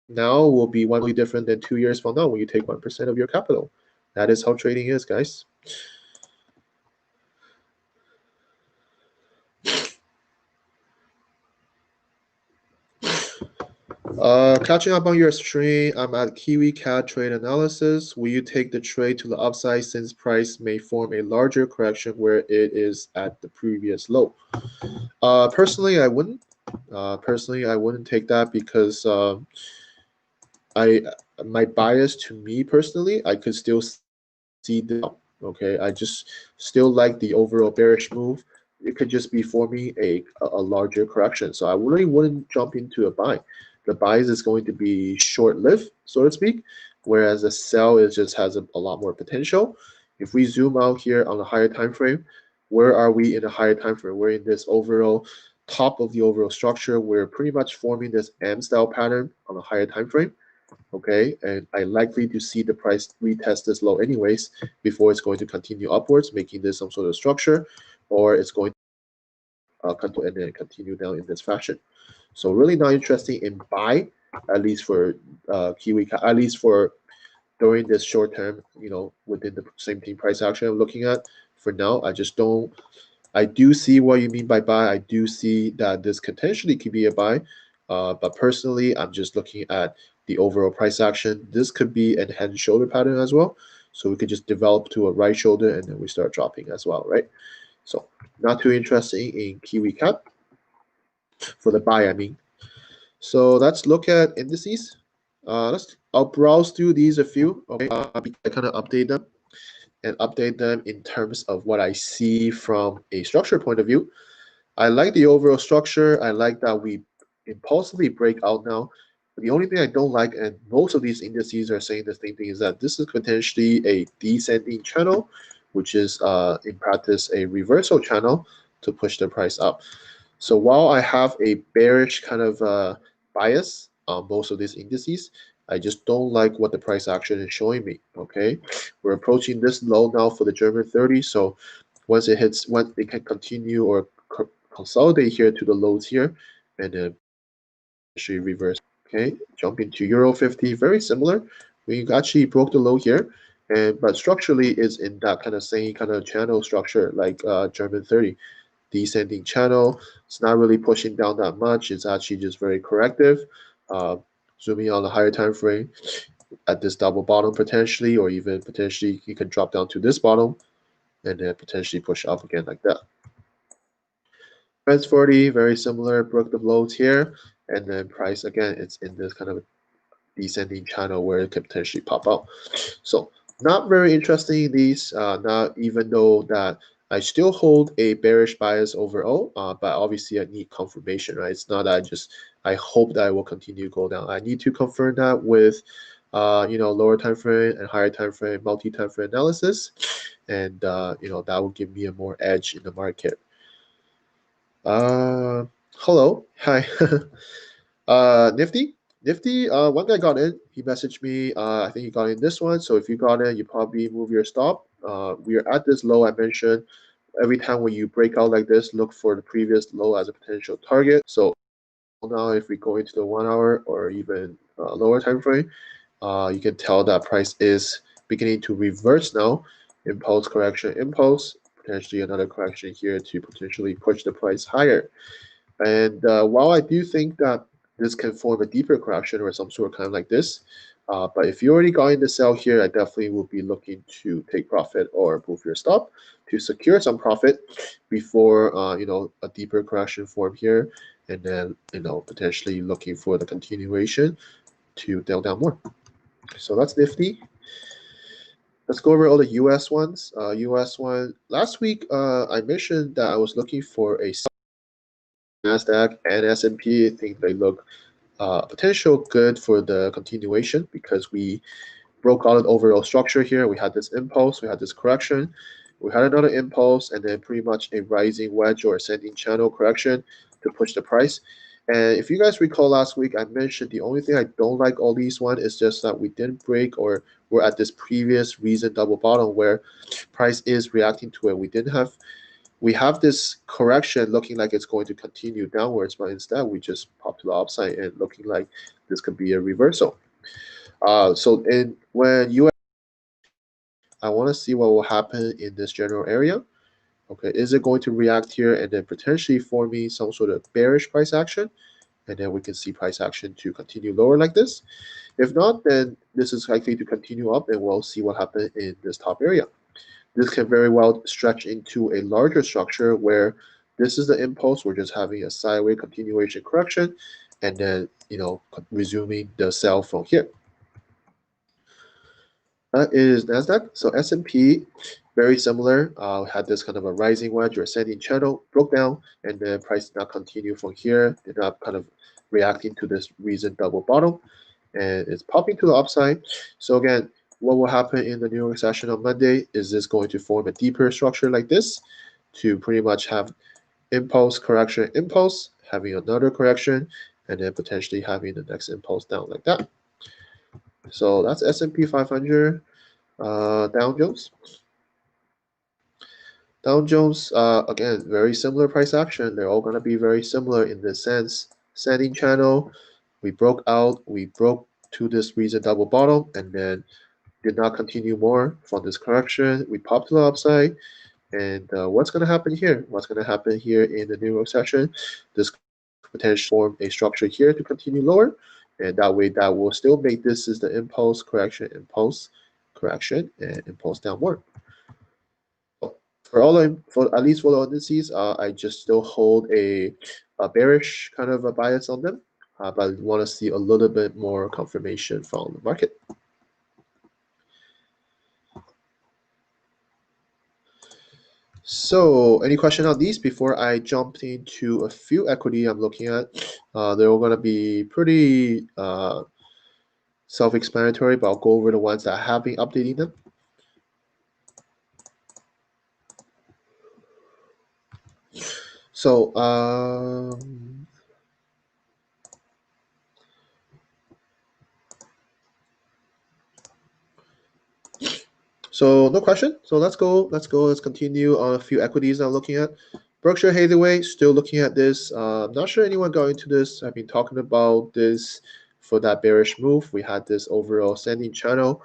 now will be one different than 2 years from now when you take 1% of your capital. That is how trading is, guys. Catching up on your stream, I'm at KiwiCat trade analysis. Will you take the trade to the upside since price may form a larger correction where it is at the previous low? Personally, I wouldn't. Personally, I wouldn't take that because I my bias to me personally, I could still see the okay. I just still like the overall bearish move. It could just be forming a larger correction. So I really wouldn't jump into a buy. The buys is going to be short-lived, so to speak, whereas the sell is just has a lot more potential. If we zoom out here on the higher time frame, where are we in the higher time frame? We're in this overall top of the overall structure. We're pretty much forming this M style pattern on a higher time frame. Okay, and I likely to see the price retest this low anyways before it's going to continue upwards, making this some sort of structure, or it's going to and then continue down in this fashion. So really not interesting in buy, at least for Kiwi, at least for during this short term, within the same team price action I'm looking at. For now, I just don't. I do see what you mean by buy. I do see that this potentially could be a buy, but personally, I'm just looking at the overall price action. This could be a head and shoulder pattern as well. So we could just develop to a right shoulder and then we start dropping as well, right? So not too interesting in KiwiCat for the buy, I mean. So let's look at indices. I'll browse through these a few. Okay, I kind of update them and update them in terms of what I see from a structure point of view. I like the overall structure. I like that we impulsively break out now. The only thing I don't like, and most of these indices are saying the same thing, is that this is potentially a descending channel, which is in practice a reversal channel to push the price up. So while I have a bearish kind of bias on most of these indices, I just don't like what the price action is showing me. Okay, we're approaching this low now for the German 30. So once it hits, once it can continue or consolidate here to the lows here, and then actually reverse. Okay, jump into Euro 50, very similar. We actually broke the low here, and but structurally is in that kind of same kind of channel structure like German 30, descending channel. It's not really pushing down that much. It's actually just very corrective. Zooming on the higher time frame at this double bottom potentially, or even potentially you can drop down to this bottom and then potentially push up again like that. Price 40, very similar, broke the lows here, and then price again, it's in this kind of descending channel where it could potentially pop out. So not very interesting in these, not even though that I still hold a bearish bias overall, but obviously I need confirmation, right? It's not that I hope that I will continue to go down. I need to confirm that with lower time frame and higher time frame, multi-time frame analysis, and that will give me a more edge in the market. Hello, hi. Nifty, one guy got in. He messaged me. I think he got in this one. So if you got in, you probably move your stop. We are at this low I mentioned. Every time when you break out like this, look for the previous low as a potential target. So now if we go into the 1 hour or even lower time frame, you can tell that price is beginning to reverse now. Impulse correction, impulse, potentially another correction here to potentially push the price higher. And while I do think that this can form a deeper correction or some sort of kind of like this, but if you already got in the sell here, I definitely will be looking to take profit or move your stop to secure some profit before a deeper correction form here, and then potentially looking for the continuation to down more. So that's Nifty. Let's go over all the US ones. US one last week, I mentioned that I was looking for a NASDAQ and S&P. I think they look potential good for the continuation because we broke out an overall structure here. We had this impulse, we had this correction. We had another impulse and then pretty much a rising wedge or ascending channel correction to push the price. And if you guys recall last week, I mentioned the only thing I don't like all these one is just that we didn't break or we're at this previous recent double bottom where price is reacting to it. We have this correction looking like it's going to continue downwards, but instead we just pop to the upside and looking like this could be a reversal. So when you, I want to see what will happen in this general area. Okay, is it going to react here and then potentially forming some sort of bearish price action? And then we can see price action to continue lower like this. If not, then this is likely to continue up and we'll see what happens in this top area. This can very well stretch into a larger structure where this is the impulse. We're just having a sideways continuation correction and then, resuming the sell from here. That is NASDAQ. So S&P, very similar. Had this kind of a rising wedge or ascending channel, broke down, and the price did not continue from here. Did not kind of reacting to this recent double bottom, and it's popping to the upside. So again, what will happen in the New York session on Monday is this going to form a deeper structure like this to pretty much have impulse, correction, impulse, having another correction, and then potentially having the next impulse down like that. So that's S&P 500. Dow Jones. Dow Jones, again, very similar price action. They're all going to be very similar in this sense. Ascending channel, we broke out, we broke to this recent double bottom, and then did not continue more from this correction. We popped to the upside. And what's going to happen here? What's going to happen here in the New York session? This potentially form a structure here to continue lower. And that way, that will still make this is the impulse, correction, correction, and impulse downward. For at least for the indices, I just still hold a bearish kind of a bias on them, but I want to see a little bit more confirmation from the market. So, any question on these before I jump into a few equity I'm looking at? They're all going to be pretty self-explanatory, but I'll go over the ones that I have been updating them. So, no question. So let's go. Let's continue on a few equities I'm looking at. Berkshire Hathaway, still looking at this. I'm not sure anyone got into this. I've been talking about this for that bearish move. We had this overall ascending channel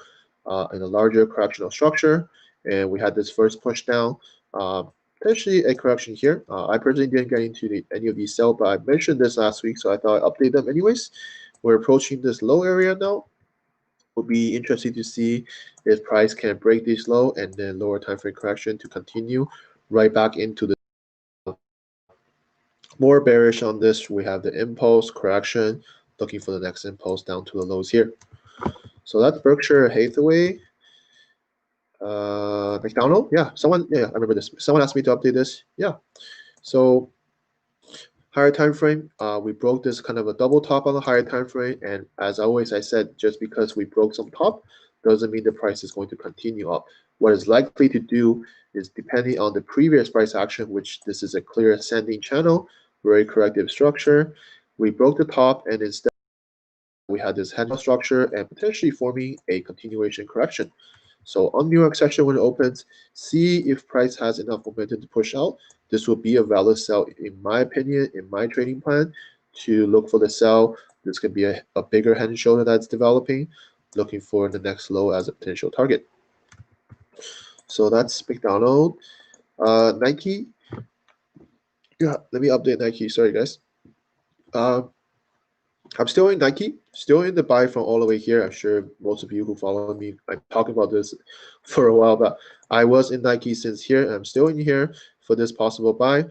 in a larger correctional structure, and we had this first push down. Potentially a correction here. I personally didn't get into any of these sell, but I mentioned this last week, so I thought I'd update them anyways. We're approaching this low area now. Will be interesting to see if price can break this low and then lower time frame correction to continue right back into the more bearish on this. We have the impulse correction, looking for the next impulse down to the lows here. So that's Berkshire Hathaway. McDonald, yeah, I remember this. Someone asked me to update this. Yeah, so higher time frame, we broke this kind of a double top on the higher time frame, and as always I said, just because we broke some top doesn't mean the price is going to continue up. What is likely to do is, depending on the previous price action, which this is a clear ascending channel, very corrective structure, we broke the top and instead we had this head structure and potentially forming a continuation correction. So on New York session when it opens, see if price has enough momentum to push out. This will be a valid sell in my opinion, in my trading plan, to look for the sell. This could be a bigger head and shoulder that's developing, looking for the next low as a potential target. So that's McDonald. Nike. Yeah, let me update Nike. Sorry, guys. I'm still in Nike, still in the buy from all the way here. I'm sure most of you who follow me, I'm talking about this for a while, but I was in Nike since here. And I'm still in here for this possible buy,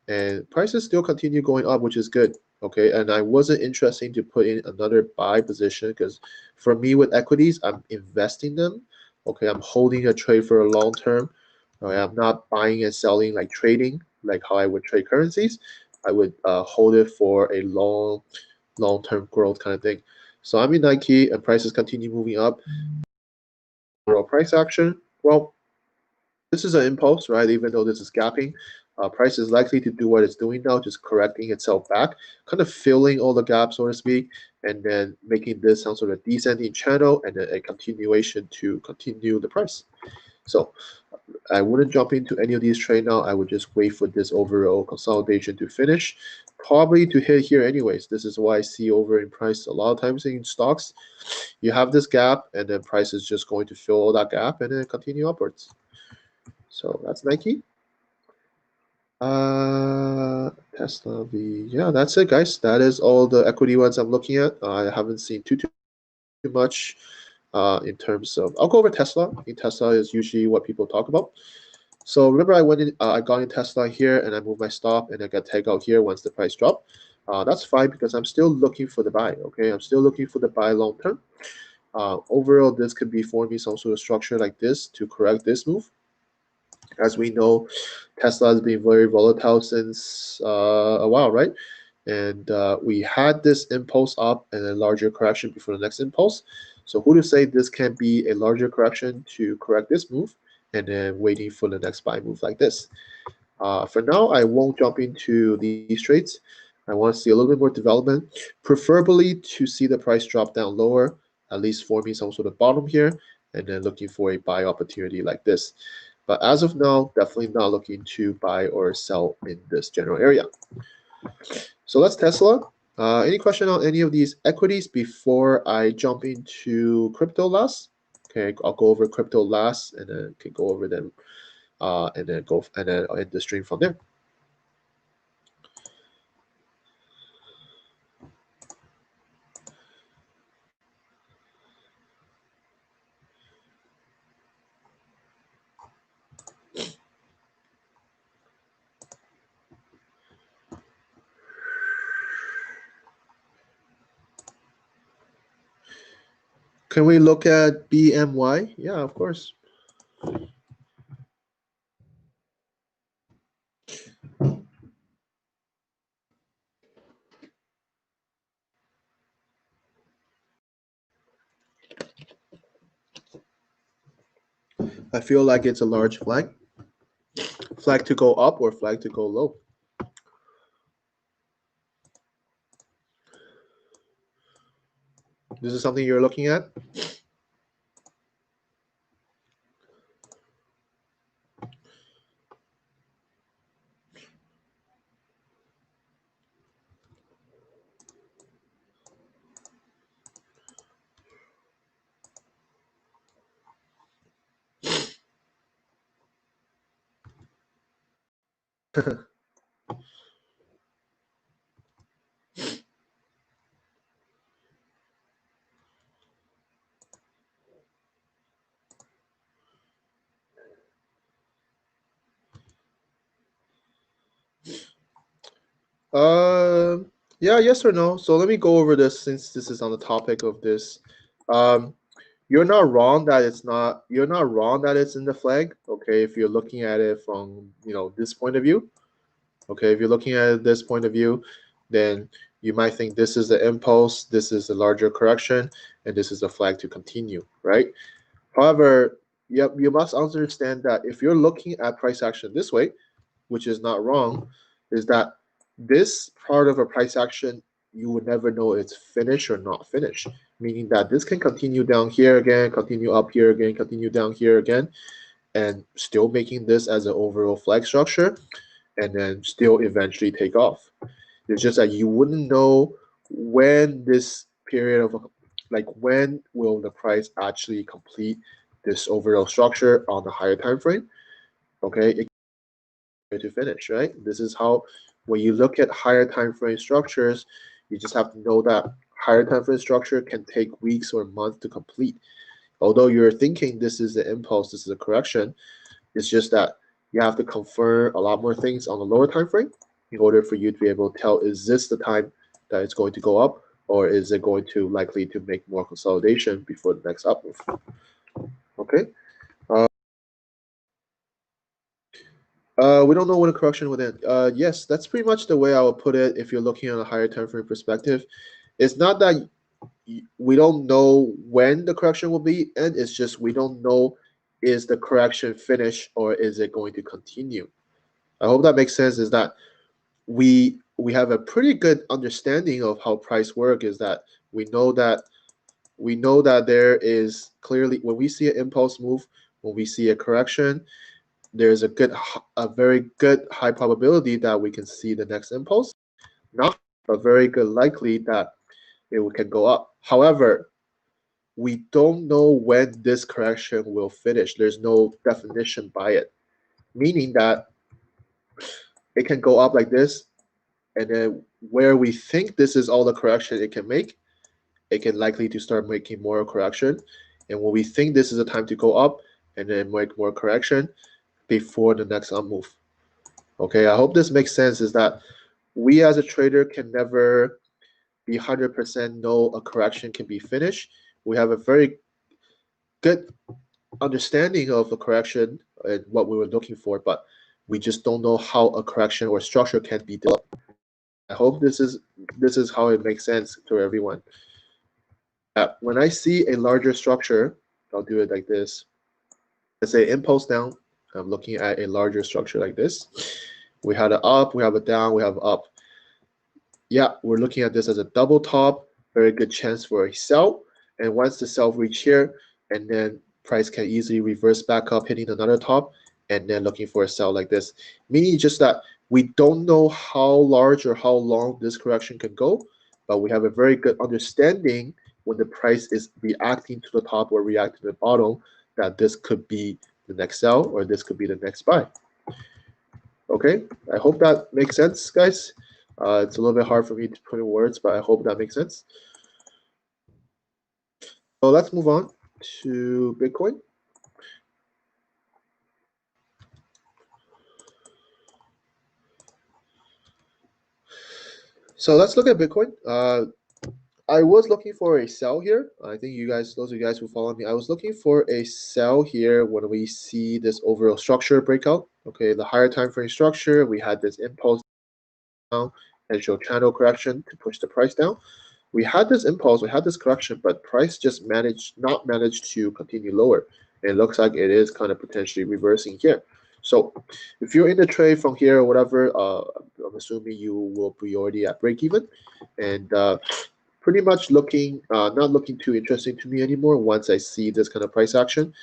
and prices still continue going up, which is good. Okay, and I wasn't interested to put in another buy position because for me with equities, I'm investing them. Okay, I'm holding a trade for a long term. Okay, I'm not buying and selling like trading, like how I would trade currencies. I would hold it for a long-term growth kind of thing. So I'm in Nike and prices continue moving up. Overall price action, well, this is an impulse, right? Even though this is gapping, price is likely to do what it's doing now, just correcting itself back, kind of filling all the gaps, so to speak, and then making this some sort of descending channel and then a continuation to continue the price. So I wouldn't jump into any of these trade now. I would just wait for this overall consolidation to finish, probably to hit here anyways. This is why I see over in price a lot of times in stocks. You have this gap, and then price is just going to fill all that gap and then continue upwards. So that's Nike. Tesla V. Yeah, that's it, guys. That is all the equity ones I'm looking at. I haven't seen too much in terms of. I'll go over Tesla. I think Tesla is usually what people talk about. So remember, I got in Tesla here, and I moved my stop, and I got take out here once the price dropped. That's fine because I'm still looking for the buy. Okay, I'm still looking for the buy long term. Overall, this could be forming some sort of structure like this to correct this move. As we know, Tesla has been very volatile since a while, right? And we had this impulse up and a larger correction before the next impulse. So who to say this can be a larger correction to correct this move and then waiting for the next buy move like this. For now, I won't jump into these trades. I want to see a little bit more development, preferably to see the price drop down lower, at least forming some sort of bottom here, and then looking for a buy opportunity like this. But as of now, definitely not looking to buy or sell in this general area. So that's Tesla. Any question on any of these equities before I jump into crypto last? Okay, I'll go over crypto last, and then can go over them, and then I'll end the stream from there. Can we look at BMY? Yeah, of course. I feel like it's a large flag. Flag to go up or flag to go low. This is something you're looking at? Yeah, yes or no. So let me go over this since this is on the topic of this. You're not wrong that it's not. You're not wrong that it's in the flag. Okay, if you're looking at it from this point of view. Okay, if you're looking at it this point of view, then you might think this is the impulse, this is a larger correction, and this is a flag to continue, right? However, yep, you must understand that if you're looking at price action this way, which is not wrong, is that this part of a price action, you would never know it's finished or not finished, meaning that this can continue down here again, continue up here again, continue down here again, and still making this as an overall flag structure, and then still eventually take off. It's just that you wouldn't know when this period of, like, when will the price actually complete this overall structure on the higher time frame. Okay, to finish, right? This is how, when you look at higher time frame structures, you just have to know that higher time frame structure can take weeks or months to complete. Although you're thinking this is the impulse, this is a correction, it's just that you have to confirm a lot more things on the lower time frame in order for you to be able to tell, is this the time that it's going to go up, or is it going to likely to make more consolidation before the next up move? Okay. We don't know when a correction will end. Yes, that's pretty much the way I would put it if you're looking at a higher time frame perspective. It's not that we don't know when the correction will be, and it's just we don't know is the correction finished or is it going to continue? I hope that makes sense. Is that we have a pretty good understanding of how price work. Is that we know that there is clearly, when we see an impulse move, when we see a correction, there's a very good high probability that we can see the next impulse. Not a very good likely that it can go up. However, we don't know when this correction will finish. There's no definition by it, meaning that it can go up like this, and then where we think this is all the correction it can make, it can likely to start making more correction. And when we think this is a time to go up and then make more correction before the next up move. Okay, I hope this makes sense. Is that we as a trader can never be 100% know a correction can be finished. We have a very good understanding of the correction and what we were looking for, but we just don't know how a correction or structure can be developed. I hope this is how it makes sense to everyone. When I see a larger structure, I'll do it like this. Let's say impulse down. I'm looking at a larger structure like this. We had an up, we have a down, we have up. Yeah, we're looking at this as a double top. Very good chance for a sell. And once the sell reach here, and then price can easily reverse back up, hitting another top, and then looking for a sell like this. Meaning just that we don't know how large or how long this correction can go, but we have a very good understanding when the price is reacting to the top or reacting to the bottom, that this could be the next sell or this could be the next buy. Okay, I hope that makes sense, guys. It's a little bit hard for me to put in words, but I hope that makes sense. So let's move on to Bitcoin. So let's look at Bitcoin. I was looking for a sell here. I think you guys, those of you guys who follow me, I was looking for a sell here when we see this overall structure breakout. Okay, the higher time frame structure, we had this impulse down and show channel correction to push the price down. We had this impulse, we had this correction, but price just not managed to continue lower. It looks like it is kind of potentially reversing here. So if you're in the trade from here or whatever, I'm assuming you will be already at break even, and pretty much not looking too interesting to me anymore once I see this kind of price action.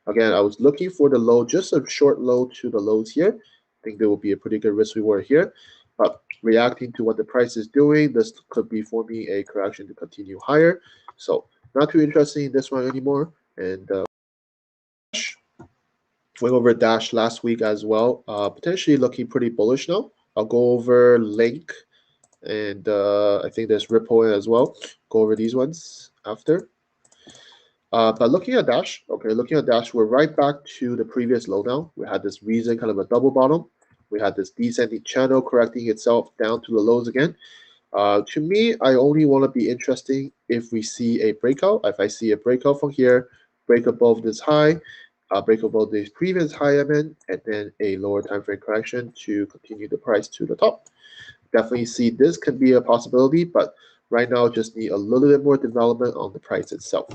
Again, I was looking for the low, just a short low to the lows here. I think there will be a pretty good risk reward here. But reacting to what the price is doing, this could be for me a correction to continue higher. So not too interested in this one anymore. And went over Dash last week as well. Potentially looking pretty bullish now. I'll go over Link, and I think there's Ripple as well. Go over these ones after. But looking at Dash, we're right back to the previous low now. We had this reason, kind of a double bottom. We had this descending channel correcting itself down to the lows again. To me, I only want to be interesting if we see a breakout. If I see a breakout from here, break above this high, break above this previous high I'm in, and then a lower time frame correction to continue the price to the top. Definitely see this could be a possibility, but right now just need a little bit more development on the price itself.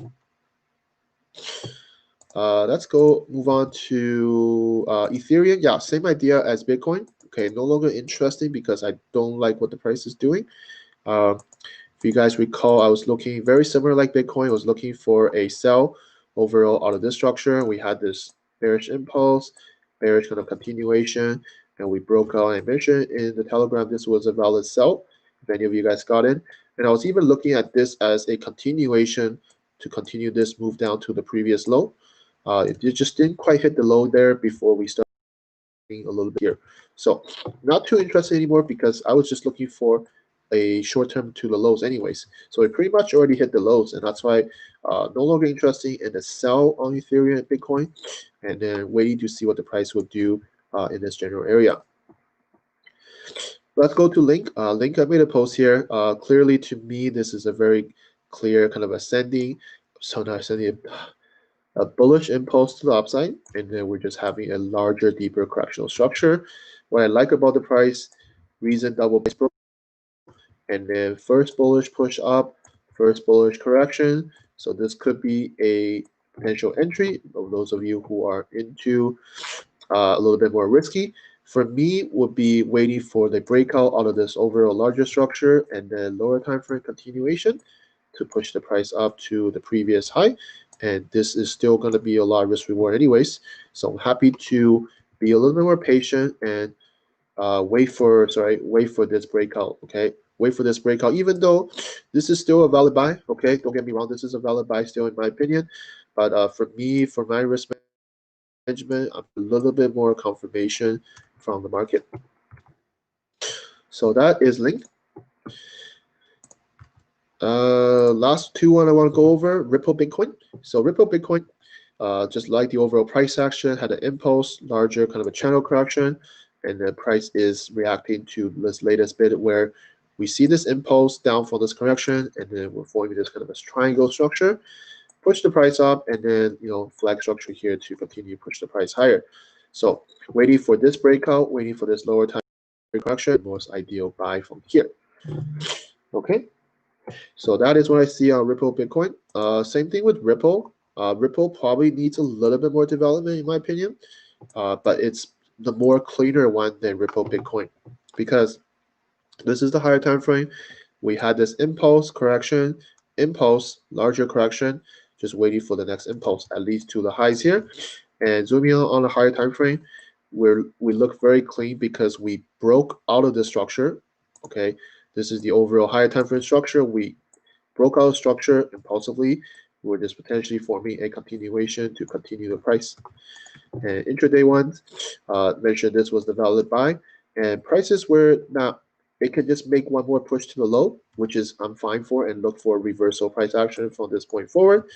Let's go move on to Ethereum. Yeah, same idea as Bitcoin. Okay, no longer interesting because I don't like what the price is doing. If you guys recall, I was looking very similar like Bitcoin. I was looking for a sell overall out of this structure. We had this bearish impulse, bearish kind of continuation, and we broke out. I mentioned in the Telegram this was a valid sell if any of you guys got in. And I was even looking at this as a continuation to continue this move down to the previous low. It just didn't quite hit the low there before we started a little bit here. So not too interested anymore because I was just looking for a short term to the lows anyways. So it pretty much already hit the lows, and that's why no longer interested in the sell on Ethereum and Bitcoin, and then waiting to see what the price will do in this general area. Let's go to Link. Link, I made a post here. Clearly to me, this is a very clear kind of ascending. So now ascending a bullish impulse to the upside, and then we're just having a larger, deeper correctional structure. What I like about the price, reason double base broke, and then first bullish push up, first bullish correction. So this could be a potential entry. Those of you who are into a little bit more risky, for me would be waiting for the breakout out of this overall larger structure and then lower time frame continuation to push the price up to the previous high. And this is still going to be a lot of risk reward anyways. So I'm happy to be a little bit more patient and wait for this breakout. Okay, wait for this breakout, even though this is still a valid buy. Okay, don't get me wrong, this is a valid buy still in my opinion, but for me, for my risk management, I'm a little bit more confirmation from the market. So that is Link. Last two one I want to go over, Ripple Bitcoin. So Ripple Bitcoin, just like the overall price action, had an impulse, larger kind of a channel correction, and the price is reacting to this latest bit where we see this impulse down for this correction, and then we're forming this kind of a triangle structure, push the price up, and then flag structure here to continue push the price higher. So waiting for this breakout, waiting for this lower time correction, most ideal buy from here. Okay. So that is what I see on Ripple Bitcoin. Same thing with Ripple. Ripple probably needs a little bit more development in my opinion, but it's the more cleaner one than Ripple Bitcoin because this is the higher time frame. We had this impulse correction, impulse, larger correction, just waiting for the next impulse, at least to the highs here. And zooming on a higher time frame, we look very clean because we broke out of the structure. Okay, this is the overall higher time frame structure. We broke out of structure impulsively. We're just potentially forming a continuation to continue the price. And intraday ones mentioned this was the valid buy, and prices were not. It can just make one more push to the low, which is I'm fine for, and look for reversal price action from this point forward,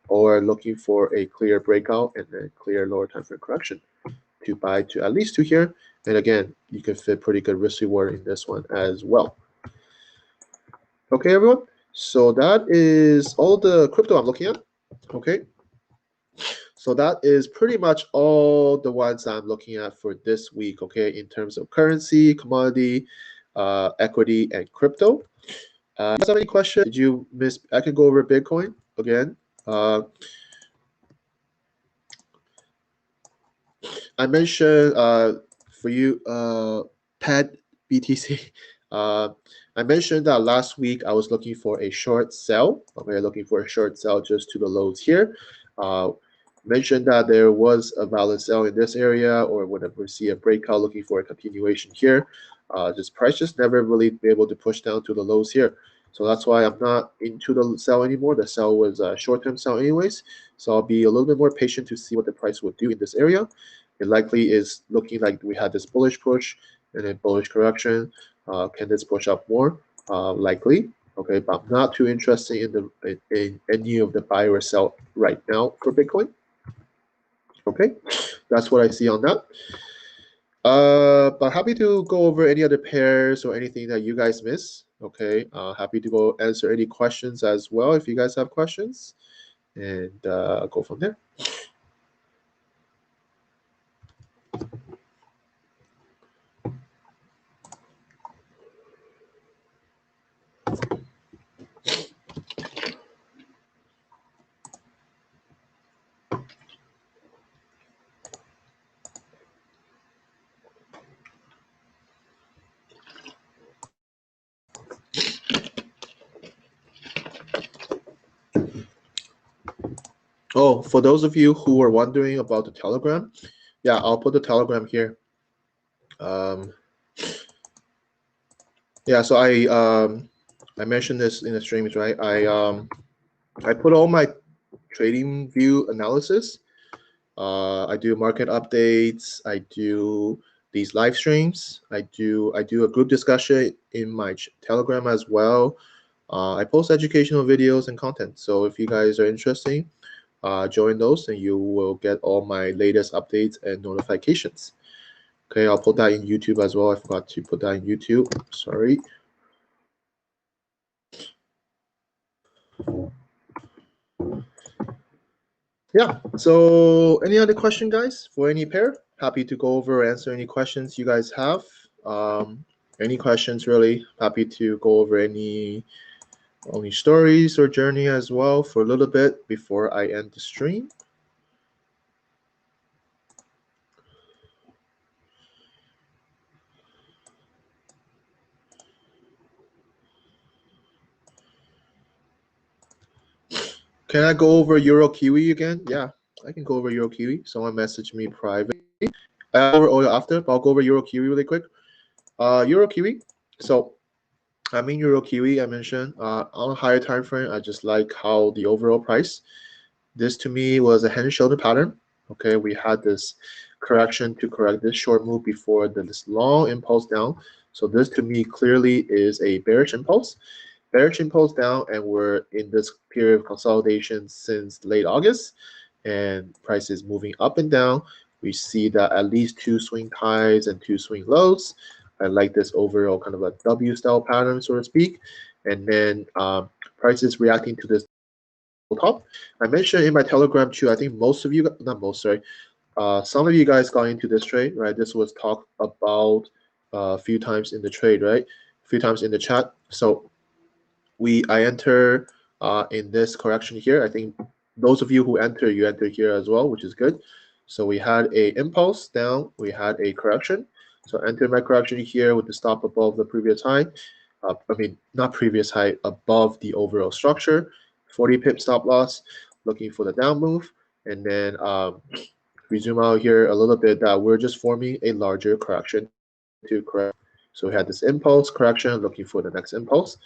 or looking for a clear breakout and then clear lower time frame correction to buy to at least to here. And again, you can fit pretty good risk reward in this one as well. Okay, everyone. So that is all the crypto I'm looking at. Okay. So that is pretty much all the ones I'm looking at for this week. Okay, in terms of currency, commodity, equity, and crypto. You guys have any questions? Did you miss? I can go over Bitcoin again. I mentioned for you, Pad BTC. I mentioned that last week I was looking for a short sell. Okay, looking for a short sell just to the lows here. Mentioned that there was a valid sell in this area, or whenever we see a breakout, looking for a continuation here. This price just never really be able to push down to the lows here. So that's why I'm not into the sell anymore. The sell was a short-term sell anyways. So I'll be a little bit more patient to see what the price will do in this area. It likely is looking like we had this bullish push and then bullish correction. Can this push up more? Likely. Okay, but I'm not too interested in any of the buy or sell right now for Bitcoin. Okay, that's what I see on that. But happy to go over any other pairs or anything that you guys miss. Okay, happy to go answer any questions as well if you guys have questions, and go from there. Oh, for those of you who are wondering about the Telegram, yeah, I'll put the Telegram here. Yeah, so I mentioned this in the streams, right? I put all my trading view analysis. I do market updates. I do these live streams. I do a group discussion in my Telegram as well. I post educational videos and content. So if you guys are interested, join those and you will get all my latest updates and notifications. Okay, I'll put that in YouTube as well. I forgot to put that in YouTube. Sorry. Yeah, so any other question, guys, for any pair? Happy to go over, answer any questions you guys have. Any questions, really? Happy to go over any only stories or journey as well for a little bit before I end the stream. Can I go over Euro Kiwi again? Yeah, I can go over Euro Kiwi. Someone messaged me privately. I'll go over oil after, but I'll go over Euro Kiwi really quick. Euro Kiwi. So I mean Euro Kiwi. I mentioned on a higher time frame. I just like how the overall price. This to me was a head and shoulder pattern. Okay, we had this correction to correct this short move before this long impulse down. So this to me clearly is a bearish impulse. Bearish impulse down, and we're in this period of consolidation since late August, and price is moving up and down. We see that at least two swing highs and two swing lows. I like this overall kind of a W style pattern, so to speak. And then price is reacting to this top. I mentioned in my Telegram too. I think most of you, not most, sorry, some of you guys got into this trade, right? This was talked about a few times in the trade, right? A few times in the chat. So I enter in this correction here. I think those of you who enter, you enter here as well, which is good. So we had a impulse down, we had a correction. So enter my correction here with the stop above the previous high. I mean, not previous high, above the overall structure. 40 pip stop loss, looking for the down move. And then we zoom out here a little bit that we're just forming a larger correction to correct. So we had this impulse correction, looking for the next impulse.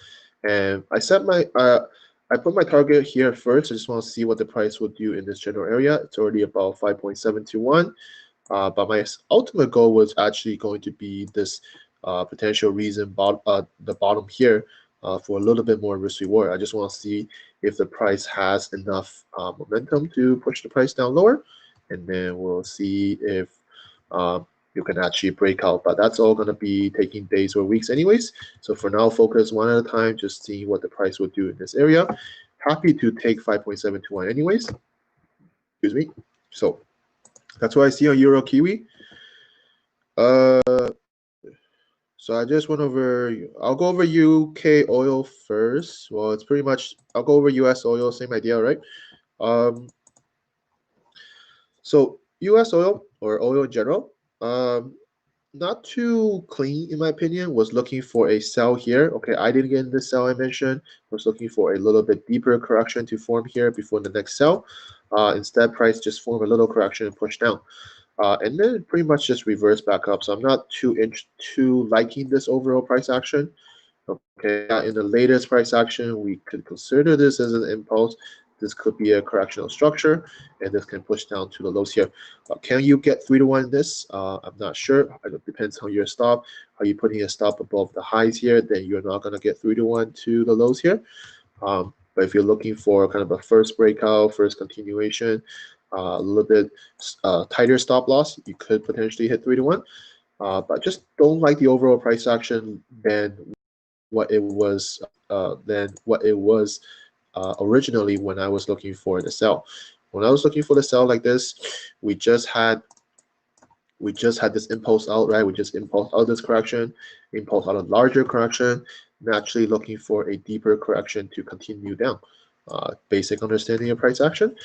And I put my target here first. I just want to see what the price will do in this general area. It's already about 5.721. But my ultimate goal was actually going to be this potential reason the bottom here for a little bit more risk reward. I just want to see if the price has enough momentum to push the price down lower, and then we'll see if you can actually break out. But that's all going to be taking days or weeks anyways. So for now, focus one at a time, just seeing what the price will do in this area. Happy to take 5.721 anyways. Excuse me. So that's what I see on Euro Kiwi. So I just went over, I'll go over UK oil first. Well, it's pretty much, I'll go over US oil, same idea, right? So US oil or oil in general, not too clean in my opinion. Was looking for a sell here. Okay, I didn't get in this sell I mentioned. Was looking for a little bit deeper correction to form here before the next sell. Instead, price just formed a little correction and pushed down. And then pretty much just reverse back up. So I'm not too liking this overall price action. Okay, in the latest price action, we could consider this as an impulse. This could be a correctional structure, and this can push down to the lows here. Can you get 3-to-1 in this? I'm not sure. It depends on your stop. Are you putting a stop above the highs here? Then you're not going to get 3-to-1 to the lows here. But if you're looking for kind of a first breakout, first continuation, a little bit tighter stop loss, you could potentially hit 3-to-1. But just don't like the overall price action than what it was originally when I was looking for the sell. When I was looking for the sell like this, we just had this impulse out, right? We just impulse out this correction, impulse out a larger correction, naturally looking for a deeper correction to continue down. Basic understanding of price action.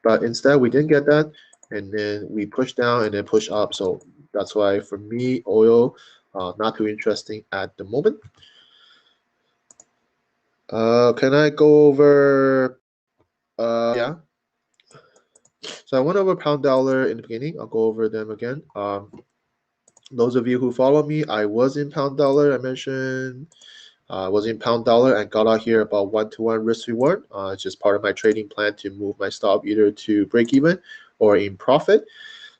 But instead, we didn't get that, and then we pushed down and then pushed up. So that's why for me, oil, not too interesting at the moment. Can I go over? Yeah. So I went over pound dollar in the beginning. I'll go over them again. Those of you who follow me, I was in pound dollar. I mentioned I was in pound dollar and got out here about 1-to-1 risk reward. It's just part of my trading plan to move my stop either to break even or in profit.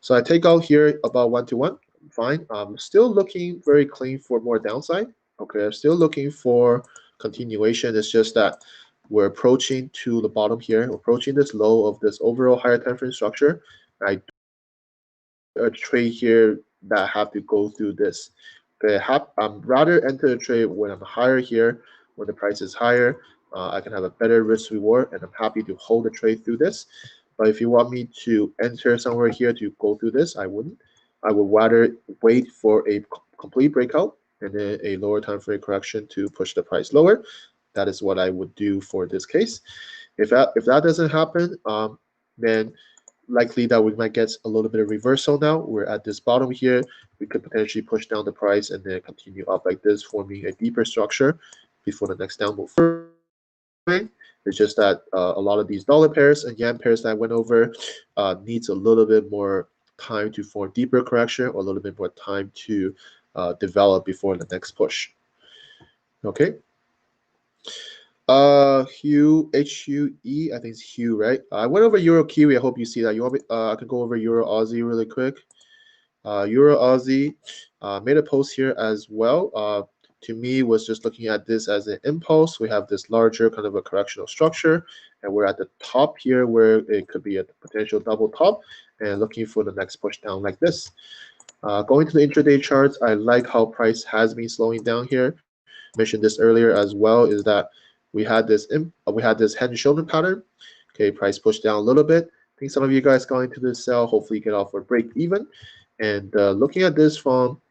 So I take out here about 1-to-1. Fine. I'm still looking very clean for more downside. Okay, I'm still looking for continuation. It's just that we're approaching to the bottom here, approaching this low of this overall higher time frame structure. I do a trade here that have to go through this. Okay, I'm rather enter the trade when I'm higher here, when the price is higher. I can have a better risk reward, and I'm happy to hold the trade through this. But if you want me to enter somewhere here to go through this, I wouldn't. I would rather wait for a complete breakout and then a lower time frame correction to push the price lower. that is what I would do for this case. If that doesn't happen, then likely that we might get a little bit of reversal now. We're at this bottom here. We could potentially push down the price and then continue up like this, forming a deeper structure before the next down move. It's just that a lot of these dollar pairs and yen pairs that I went over needs a little bit more time to form deeper correction or a little bit more time to develop before the next push. Okay. Hue, HUE, I think it's Hue, right? I went over Euro Kiwi. I hope you see that. You want me? I could go over Euro Aussie really quick. Euro Aussie made a post here as well. To me, was just looking at this as an impulse. We have this larger kind of a correctional structure, and we're at the top here where it could be a potential double top, and looking for the next push down like this. Going to the intraday charts, I like how price has been slowing down here. Mentioned this earlier as well, is that we had this head and shoulder pattern. Okay, price pushed down a little bit. I think some of you guys got into this sell. Hopefully, get off for break even. And looking at this from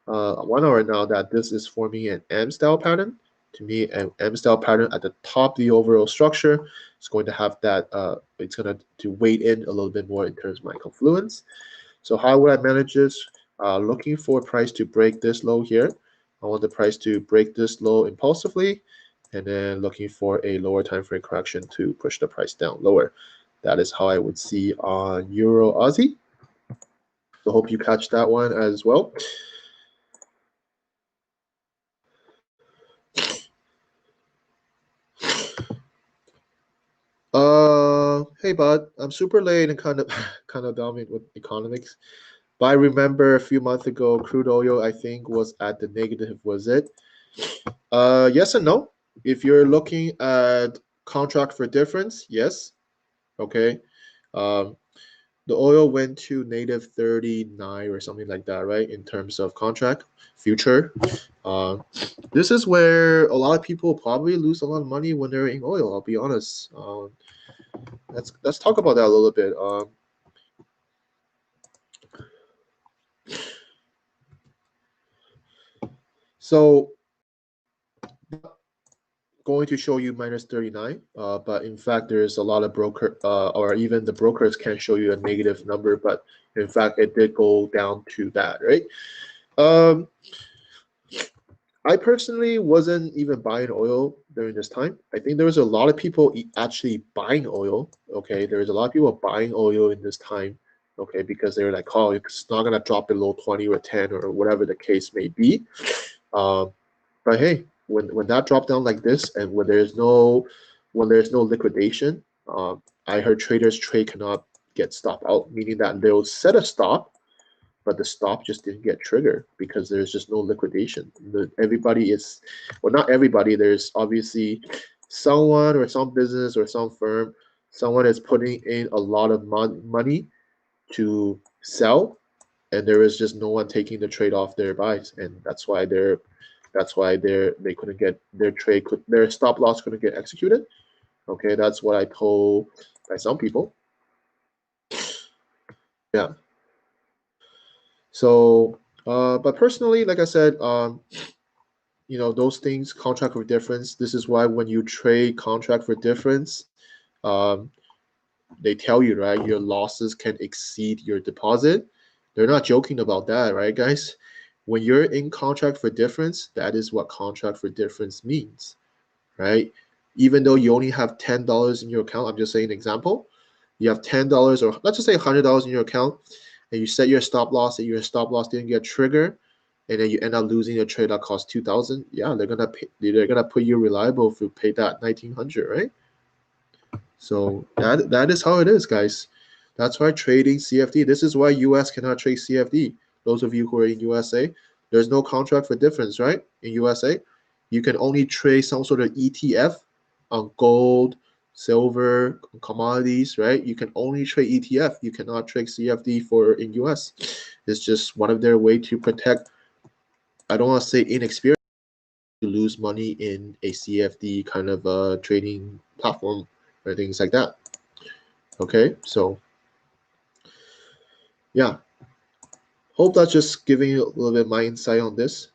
1 hour now, that this is forming an M style pattern. To me, an M style pattern at the top of the overall structure is going to have that. It's going to weight in a little bit more in terms of my confluence. So how would I manage this? Looking for price to break this low here. I want the price to break this low impulsively, and then looking for a lower time frame correction to push the price down lower. That is how I would see on Euro Aussie. So hope you catch that one as well. Hey bud, I'm super late and kind of dominant with economics. But I remember a few months ago, crude oil I think was at the negative, was it? Yes and no. If you're looking at contract for difference, yes. Okay. Um, the oil went to native 39 or something like that, right? In terms of contract future. This is where a lot of people probably lose a lot of money when they're in oil. I'll be honest. Let's talk about that a little bit. So going to show you minus 39, but in fact there's a lot of broker or even the brokers can't show you a negative number, but in fact it did go down to that, right? I personally wasn't even buying oil during this time. I think there was a lot of people actually buying oil. Okay, there was a lot of people buying oil in this time. Okay, because they were like, oh, it's not gonna drop below 20 or 10 or whatever the case may be. But hey, when that dropped down like this, and when there's no liquidation, I heard traders trade cannot get stop out, meaning that they'll set a stop, but the stop just didn't get triggered because there's just no liquidation. Everybody is, well, not everybody. There's obviously someone or some business or some firm, someone is putting in a lot of money to sell, and there is just no one taking the trade off their buys, and they couldn't get their stop loss couldn't get executed. Okay, that's what I told by some people. Yeah. So, but personally, like I said, those things, contract for difference. This is why when you trade contract for difference, um, they tell you, right, your losses can exceed your deposit. They're not joking about that, right, guys? When you're in contract for difference, that is what contract for difference means, right? Even though you only have $10 in your account, I'm just saying an example. You have $10 or let's just say $100 in your account, and you set your stop loss, and your stop loss didn't get triggered, and then you end up losing a trade that costs 2,000. Yeah, they're gonna put you reliable if you pay that 1,900, right? So that is how it is, guys. That's why trading CFD. This is why US cannot trade CFD. Those of you who are in USA, there's no contract for difference, right? In USA, you can only trade some sort of ETF on gold, silver, commodities, right? You can only trade ETF. You cannot trade CFD for in US. It's just one of their way to protect. I don't want to say inexperience, to lose money in a CFD kind of trading platform or things like that. Okay, so yeah, hope that's just giving you a little bit of my insight on this.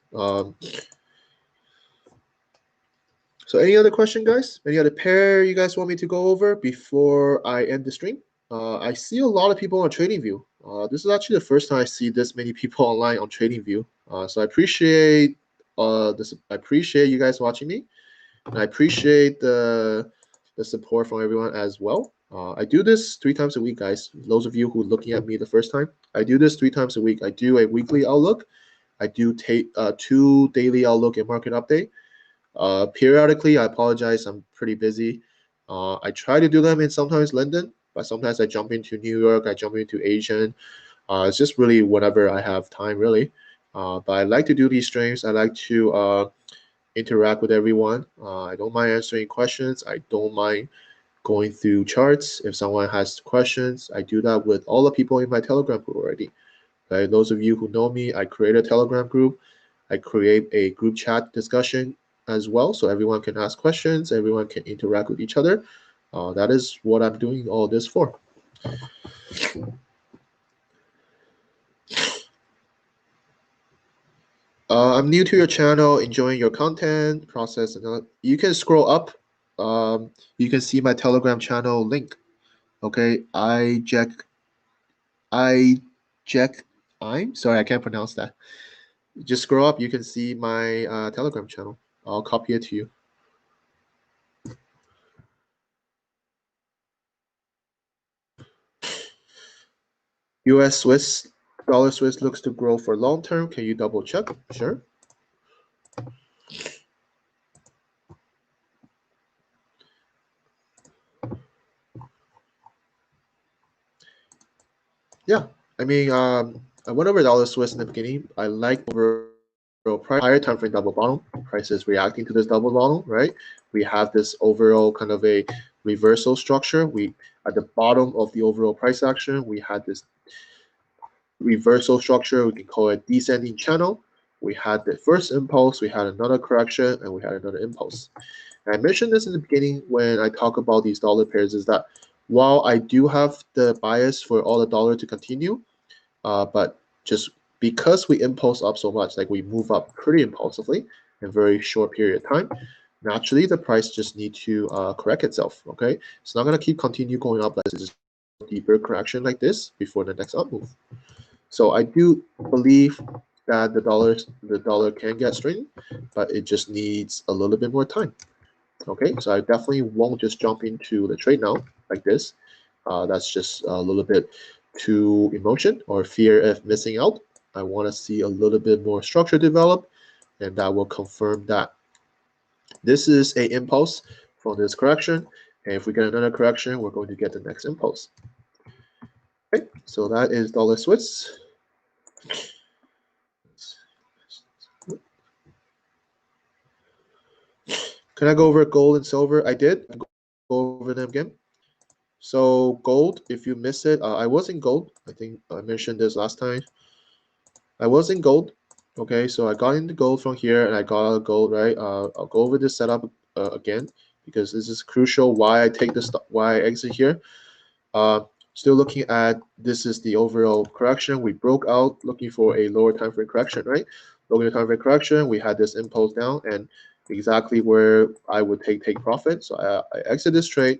So any other question, guys? Any other pair you guys want me to go over before I end the stream? I see a lot of people on TradingView. This is actually the first time I see this many people online on TradingView. So I appreciate this. I appreciate you guys watching me, and I appreciate the support from everyone as well. I do this 3 times a week, guys. Those of you who are looking at me the first time, I do this 3 times a week. I do a weekly outlook. I do take 2 daily outlook and market update. Periodically, I apologize. I'm pretty busy. I try to do them in sometimes London, but sometimes I jump into New York. I jump into Asian. It's just really whenever I have time, really. But I like to do these streams. I like to interact with everyone. I don't mind answering questions. I don't mind going through charts. If someone has questions, I do that with all the people in my Telegram group already. Okay? Those of you who know me, I create a Telegram group. I create a group chat discussion as well, so everyone can ask questions, everyone can interact with each other. That is what I'm doing all this for. I'm new to your channel, enjoying your content process, and you can scroll up. You can see my Telegram channel link. Okay, I'm sorry, I can't pronounce that. Just scroll up, you can see my Telegram channel. I'll copy it to you. US Swiss dollar Swiss looks to grow for long term. Can you double check? Sure. Yeah, I mean, I went over dollar Swiss in the beginning. I like overall price, higher time frame double bottom. Price is reacting to this double bottom, right? We have this overall kind of a reversal structure. We at the bottom of the overall price action, we had this reversal structure. We can call it descending channel. We had the first impulse, we had another correction, and we had another impulse. And I mentioned this in the beginning when I talk about these dollar pairs, is that while I do have the bias for all the dollar to continue, but just because we impulse up so much, like we move up pretty impulsively in a very short period of time, naturally the price just need to correct itself. Okay, it's not gonna keep continue going up like this, deeper correction like this before the next up move. So I do believe that the dollar can get straightened, but it just needs a little bit more time. Okay, so I definitely won't just jump into the trade now like this. That's just a little bit too emotion or fear of missing out. I want to see a little bit more structure develop, and that will confirm that this is a impulse from this correction. And if we get another correction, we're going to get the next impulse. Okay, so that is dollar Swiss. Can I go over gold and silver? I did. Go over them again. So gold, if you miss it, I was in gold. I think I mentioned this last time. I was in gold. Okay, so I got into gold from here and I got out of gold, right? I'll go over this setup again because this is crucial why I take this, why I exit here. Still looking at, this is the overall correction. We broke out looking for a lower time frame correction, right? Lower time frame correction, we had this impulse down and exactly where I would take profit. So I exit this trade.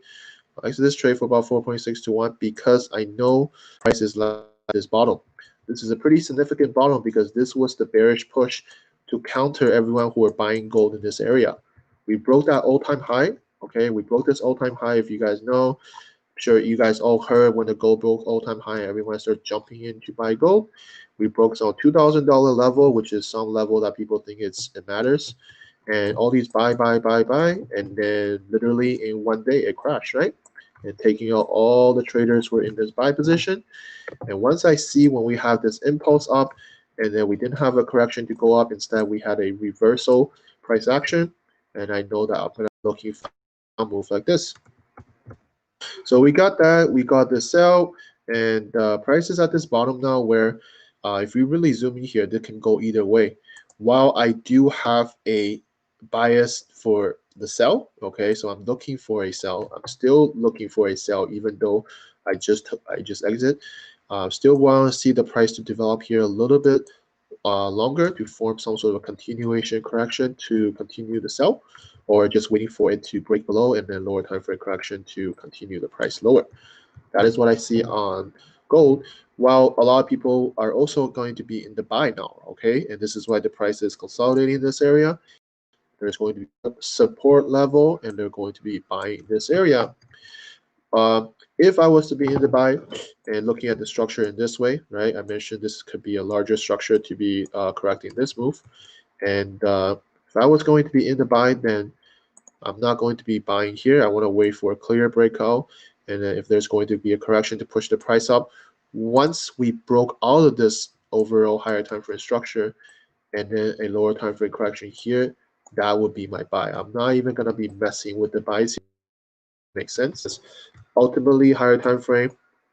I exit this trade for about 4.6 to 1 because I know price is at this bottom. This is a pretty significant bottom because this was the bearish push to counter everyone who are buying gold in this area. We broke that all-time high. Okay, we broke this all-time high. If you guys know, I'm sure you guys all heard when the gold broke all-time high, everyone started jumping in to buy gold. We broke some $2,000 level, which is some level that people think it matters. And all these buy, and then literally in one day it crashed, right? And taking out all the traders who were in this buy position. And once I see when we have this impulse up, and then we didn't have a correction to go up, instead we had a reversal price action, and I know that I'm gonna be looking for a move like this. So we got that, we got the sell, and price is at this bottom now where if we really zoom in here, they can go either way. While I do have a bias for the sell, okay, so I'm looking for a sell. I'm still looking for a sell, even though I just exit. Still want to see the price to develop here a little bit longer to form some sort of a continuation correction to continue the sell, or just waiting for it to break below and then lower time frame correction to continue the price lower. That is what I see on gold, while a lot of people are also going to be in the buy now, okay? And this is why the price is consolidating in this area. There's going to be a support level, and they're going to be buying this area. If I was to be in the buy and looking at the structure in this way, right? I mentioned this could be a larger structure to be correcting this move. And if I was going to be in the buy, then I'm not going to be buying here. I want to wait for a clear breakout. And then if there's going to be a correction to push the price up, once we broke out of this overall higher time frame structure and then a lower time frame correction here, that would be my buy. I'm not even going to be messing with the buys. Makes sense. Ultimately, higher time frame,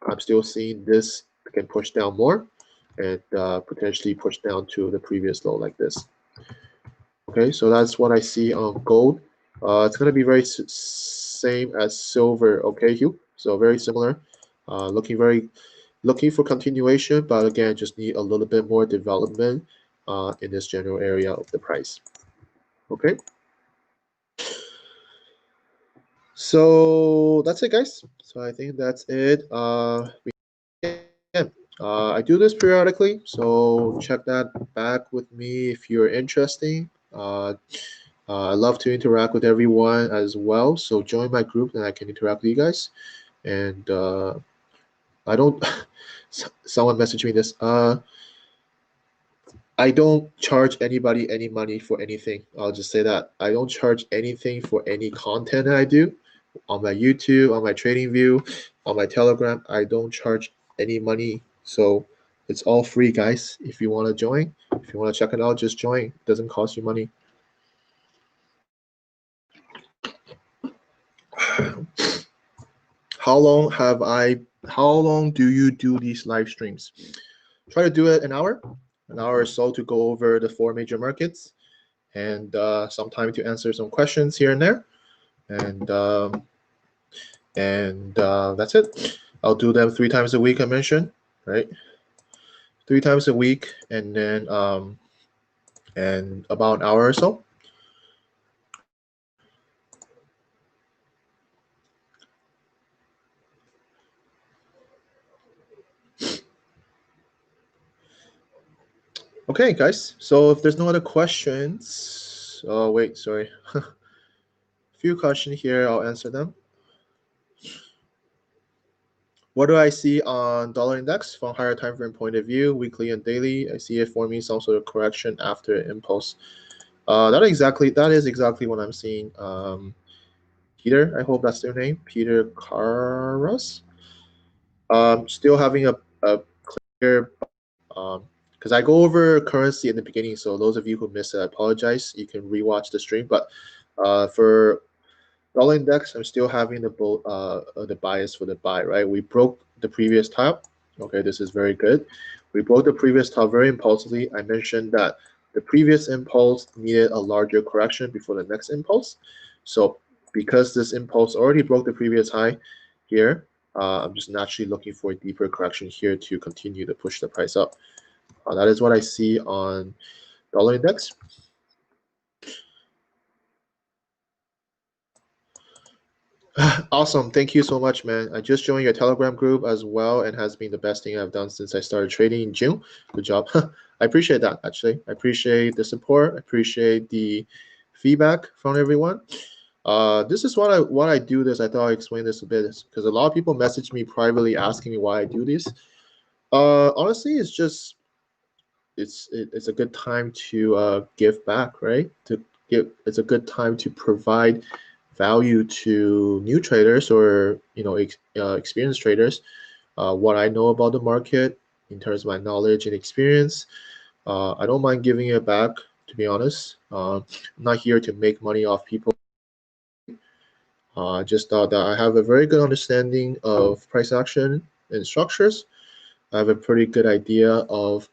I'm still seeing this can push down more and potentially push down to the previous low like this. Okay, so that's what I see on gold. It's going to be very same as silver. Okay, Hugh. So very similar. Looking for continuation, but again, just need a little bit more development in this general area of the price. Okay. So that's it, guys. So I think that's it. I do this periodically, so check that back with me if you're interested. I love to interact with everyone as well, so join my group and I can interact with you guys. And I don't. Someone messaged me this. I don't charge anybody any money for anything. I'll just say that I don't charge anything for any content that I do on my YouTube, on my TradingView, on my Telegram. I don't charge any money, so it's all free, guys. If you want to join, if you want to check it out, just join. It doesn't cost you money. How long do you do these live streams? Try to do it an hour or so to go over the 4 major markets and some time to answer some questions here and there. And that's it. I'll do them 3 times a week, I mentioned, right? 3 times a week, and then and about an hour or so. Okay, guys. So if there's no other questions, oh wait, sorry. A few questions here. I'll answer them. What do I see on dollar index from higher time frame point of view, weekly and daily? I see it forming some sort of correction after impulse. That is exactly what I'm seeing. Peter, I hope that's their name, Peter Caras. Still having a clear, because I go over currency in the beginning, so those of you who missed it, I apologize. You can rewatch the stream, but for dollar index, I'm still having the bias for the buy, right? We broke the previous top. Okay, this is very good. We broke the previous top very impulsively. I mentioned that the previous impulse needed a larger correction before the next impulse. So because this impulse already broke the previous high here, I'm just naturally looking for a deeper correction here to continue to push the price up. That is what I see on dollar index. Awesome. Thank you so much, man. I just joined your Telegram group as well and has been the best thing I've done since I started trading in June. Good job. I appreciate that, actually. I appreciate the support. I appreciate the feedback from everyone. This is what I do this. I thought I'd explain this a bit because a lot of people message me privately asking me why I do this. Honestly, it's just it's a good time to give back, right? It's a good time to provide value to new traders or experienced traders. What I know about the market in terms of my knowledge and experience, I don't mind giving it back. To be honest, I'm not here to make money off people. I just thought that I have a very good understanding of price action and structures. I have a pretty good idea of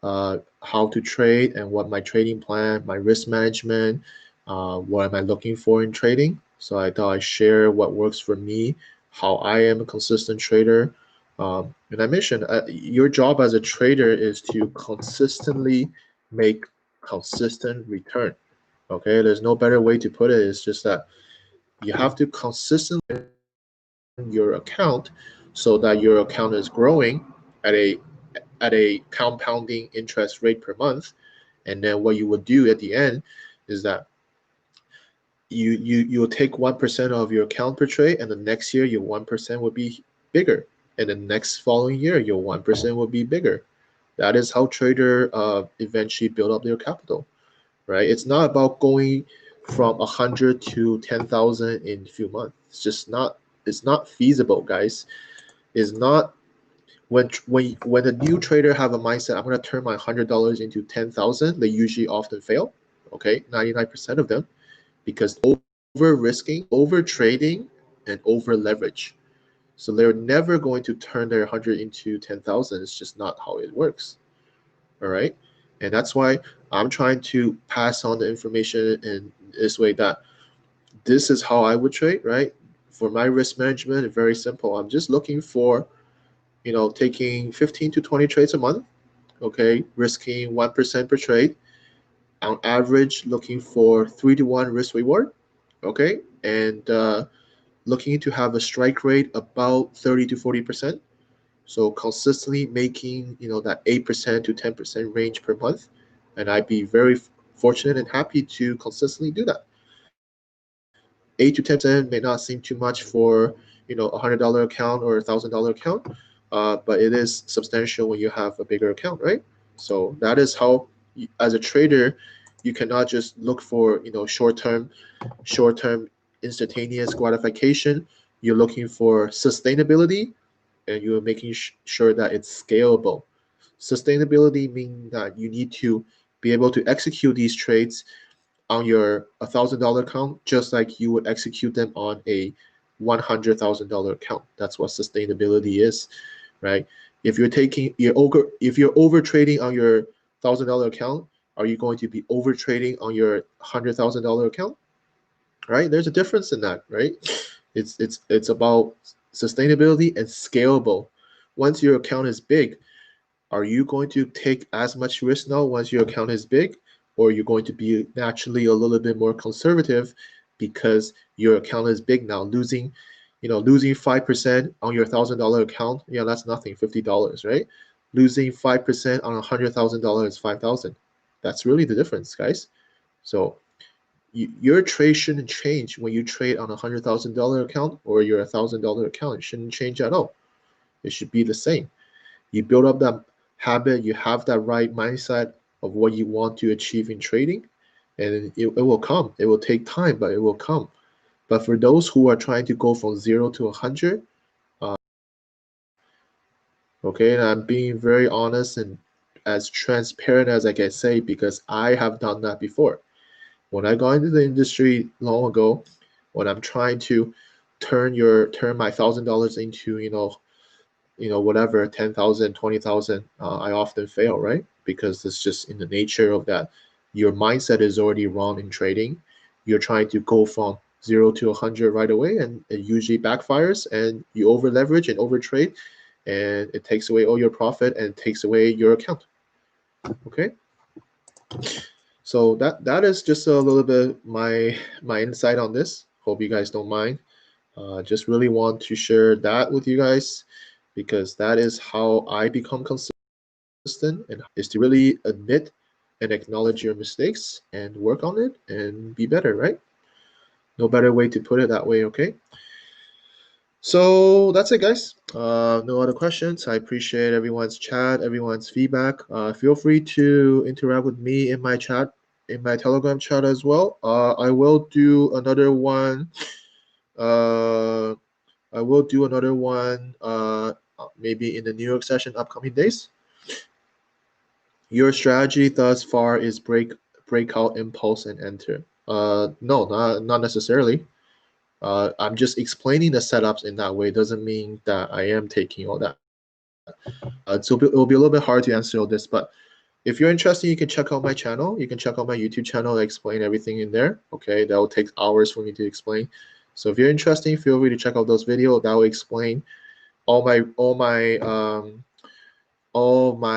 how to trade and what my trading plan, my risk management, what am I looking for in trading. So I thought I'd share what works for me, how I am a consistent trader, And I mentioned your job as a trader is to consistently make consistent return. Okay, there's no better way to put it. It's just that you have to consistently your account so that your account is growing at a compounding interest rate per month. And then what you would do at the end is that you'll take 1% of your account per trade, and the next year your 1% will be bigger, and the next following year your 1% will be bigger. That is how trader eventually build up their capital, right? It's not about going from 100 to 10,000 in a few months. It's not feasible, guys. It's not when a new trader have a mindset, I'm going to turn my $100 into 10,000. They usually often fail. Okay, 99% of them, because over risking, over trading, and over leverage. So they're never going to turn their 100 into 10,000. It's just not how it works. All right. And that's why I'm trying to pass on the information in this way, that this is how I would trade, right? For my risk management, it's very simple. I'm just looking for, taking 15 to 20 trades a month, okay, risking 1% per trade, on average looking for 3-to-1 risk reward, okay, and looking to have a strike rate about 30 to 40%. So consistently making, that 8% to 10% range per month. And I'd be very fortunate and happy to consistently do that. 8 to 10% may not seem too much for, $100 account or $1,000 account, but it is substantial when you have a bigger account, right? So that is how, as a trader, you cannot just look for, short-term instantaneous gratification. You're looking for sustainability, and you're making sure that it's scalable. Sustainability means that you need to be able to execute these trades on your $1,000 account just like you would execute them on a $100,000 account. That's what sustainability is, right? If you're over trading on your $1,000 account, are you going to be over trading on your $100,000 account? Right? There's a difference in that, right? It's about sustainability and scalable. Once your account is big, are you going to take as much risk now once your account is big, or are you going to be naturally a little bit more conservative because your account is big now? Losing 5% on your $1,000 account, yeah, that's nothing, $50, right? Losing 5% on $100,000 is 5,000. That's really the difference, guys. So your trade shouldn't change when you trade on a $100,000 account or your $1,000 account. It shouldn't change at all. It should be the same. You build up that habit, you have that right mindset of what you want to achieve in trading, and it will come. It will take time, but it will come. But for those who are trying to go from 0 to 100, okay, and I'm being very honest and as transparent as I can say, because I have done that before. When I got into the industry long ago, when I'm trying to turn my $1,000 into, whatever, 10,000, 20,000, I often fail, right? Because it's just in the nature of that. Your mindset is already wrong in trading. You're trying to go from 0 to 100 right away, and it usually backfires, and you over leverage and over trade, and it takes away all your profit and takes away your account. Okay. So that is just a little bit my insight on this. Hope you guys don't mind. Just really want to share that with you guys, because that is how I become consistent, and is to really admit and acknowledge your mistakes and work on it and be better, right? No better way to put it that way, okay? So that's it, guys. No other questions. I appreciate everyone's chat, everyone's feedback. Feel free to interact with me in my chat, in my Telegram chat as well. I will do another one. Maybe in the New York session upcoming days. Your strategy thus far is breakout, impulse, and enter. No, not necessarily. I'm just explaining the setups in that way. Doesn't mean that I am taking all that. So it'll be a little bit hard to answer all this, but if you're interested, you can check out my channel. You can check out my YouTube channel. I explain everything in there. Okay, that will take hours for me to explain. So if you're interested, feel free to check out those videos. That will explain all my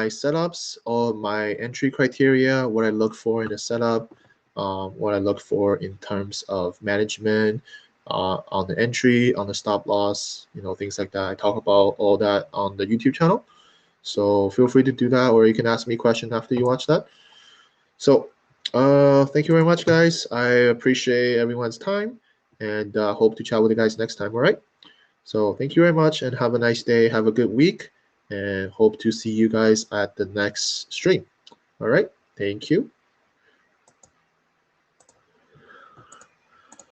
setups, all my entry criteria, what I look for in a setup, what I look for in terms of management, on the entry, on the stop loss, things like that. I talk about all that on the YouTube channel. So feel free to do that, or you can ask me a question after you watch that. So thank you very much, guys. I appreciate everyone's time, and hope to chat with you guys next time. All right. So thank you very much, and have a nice day. Have a good week, and hope to see you guys at the next stream. All right. Thank you.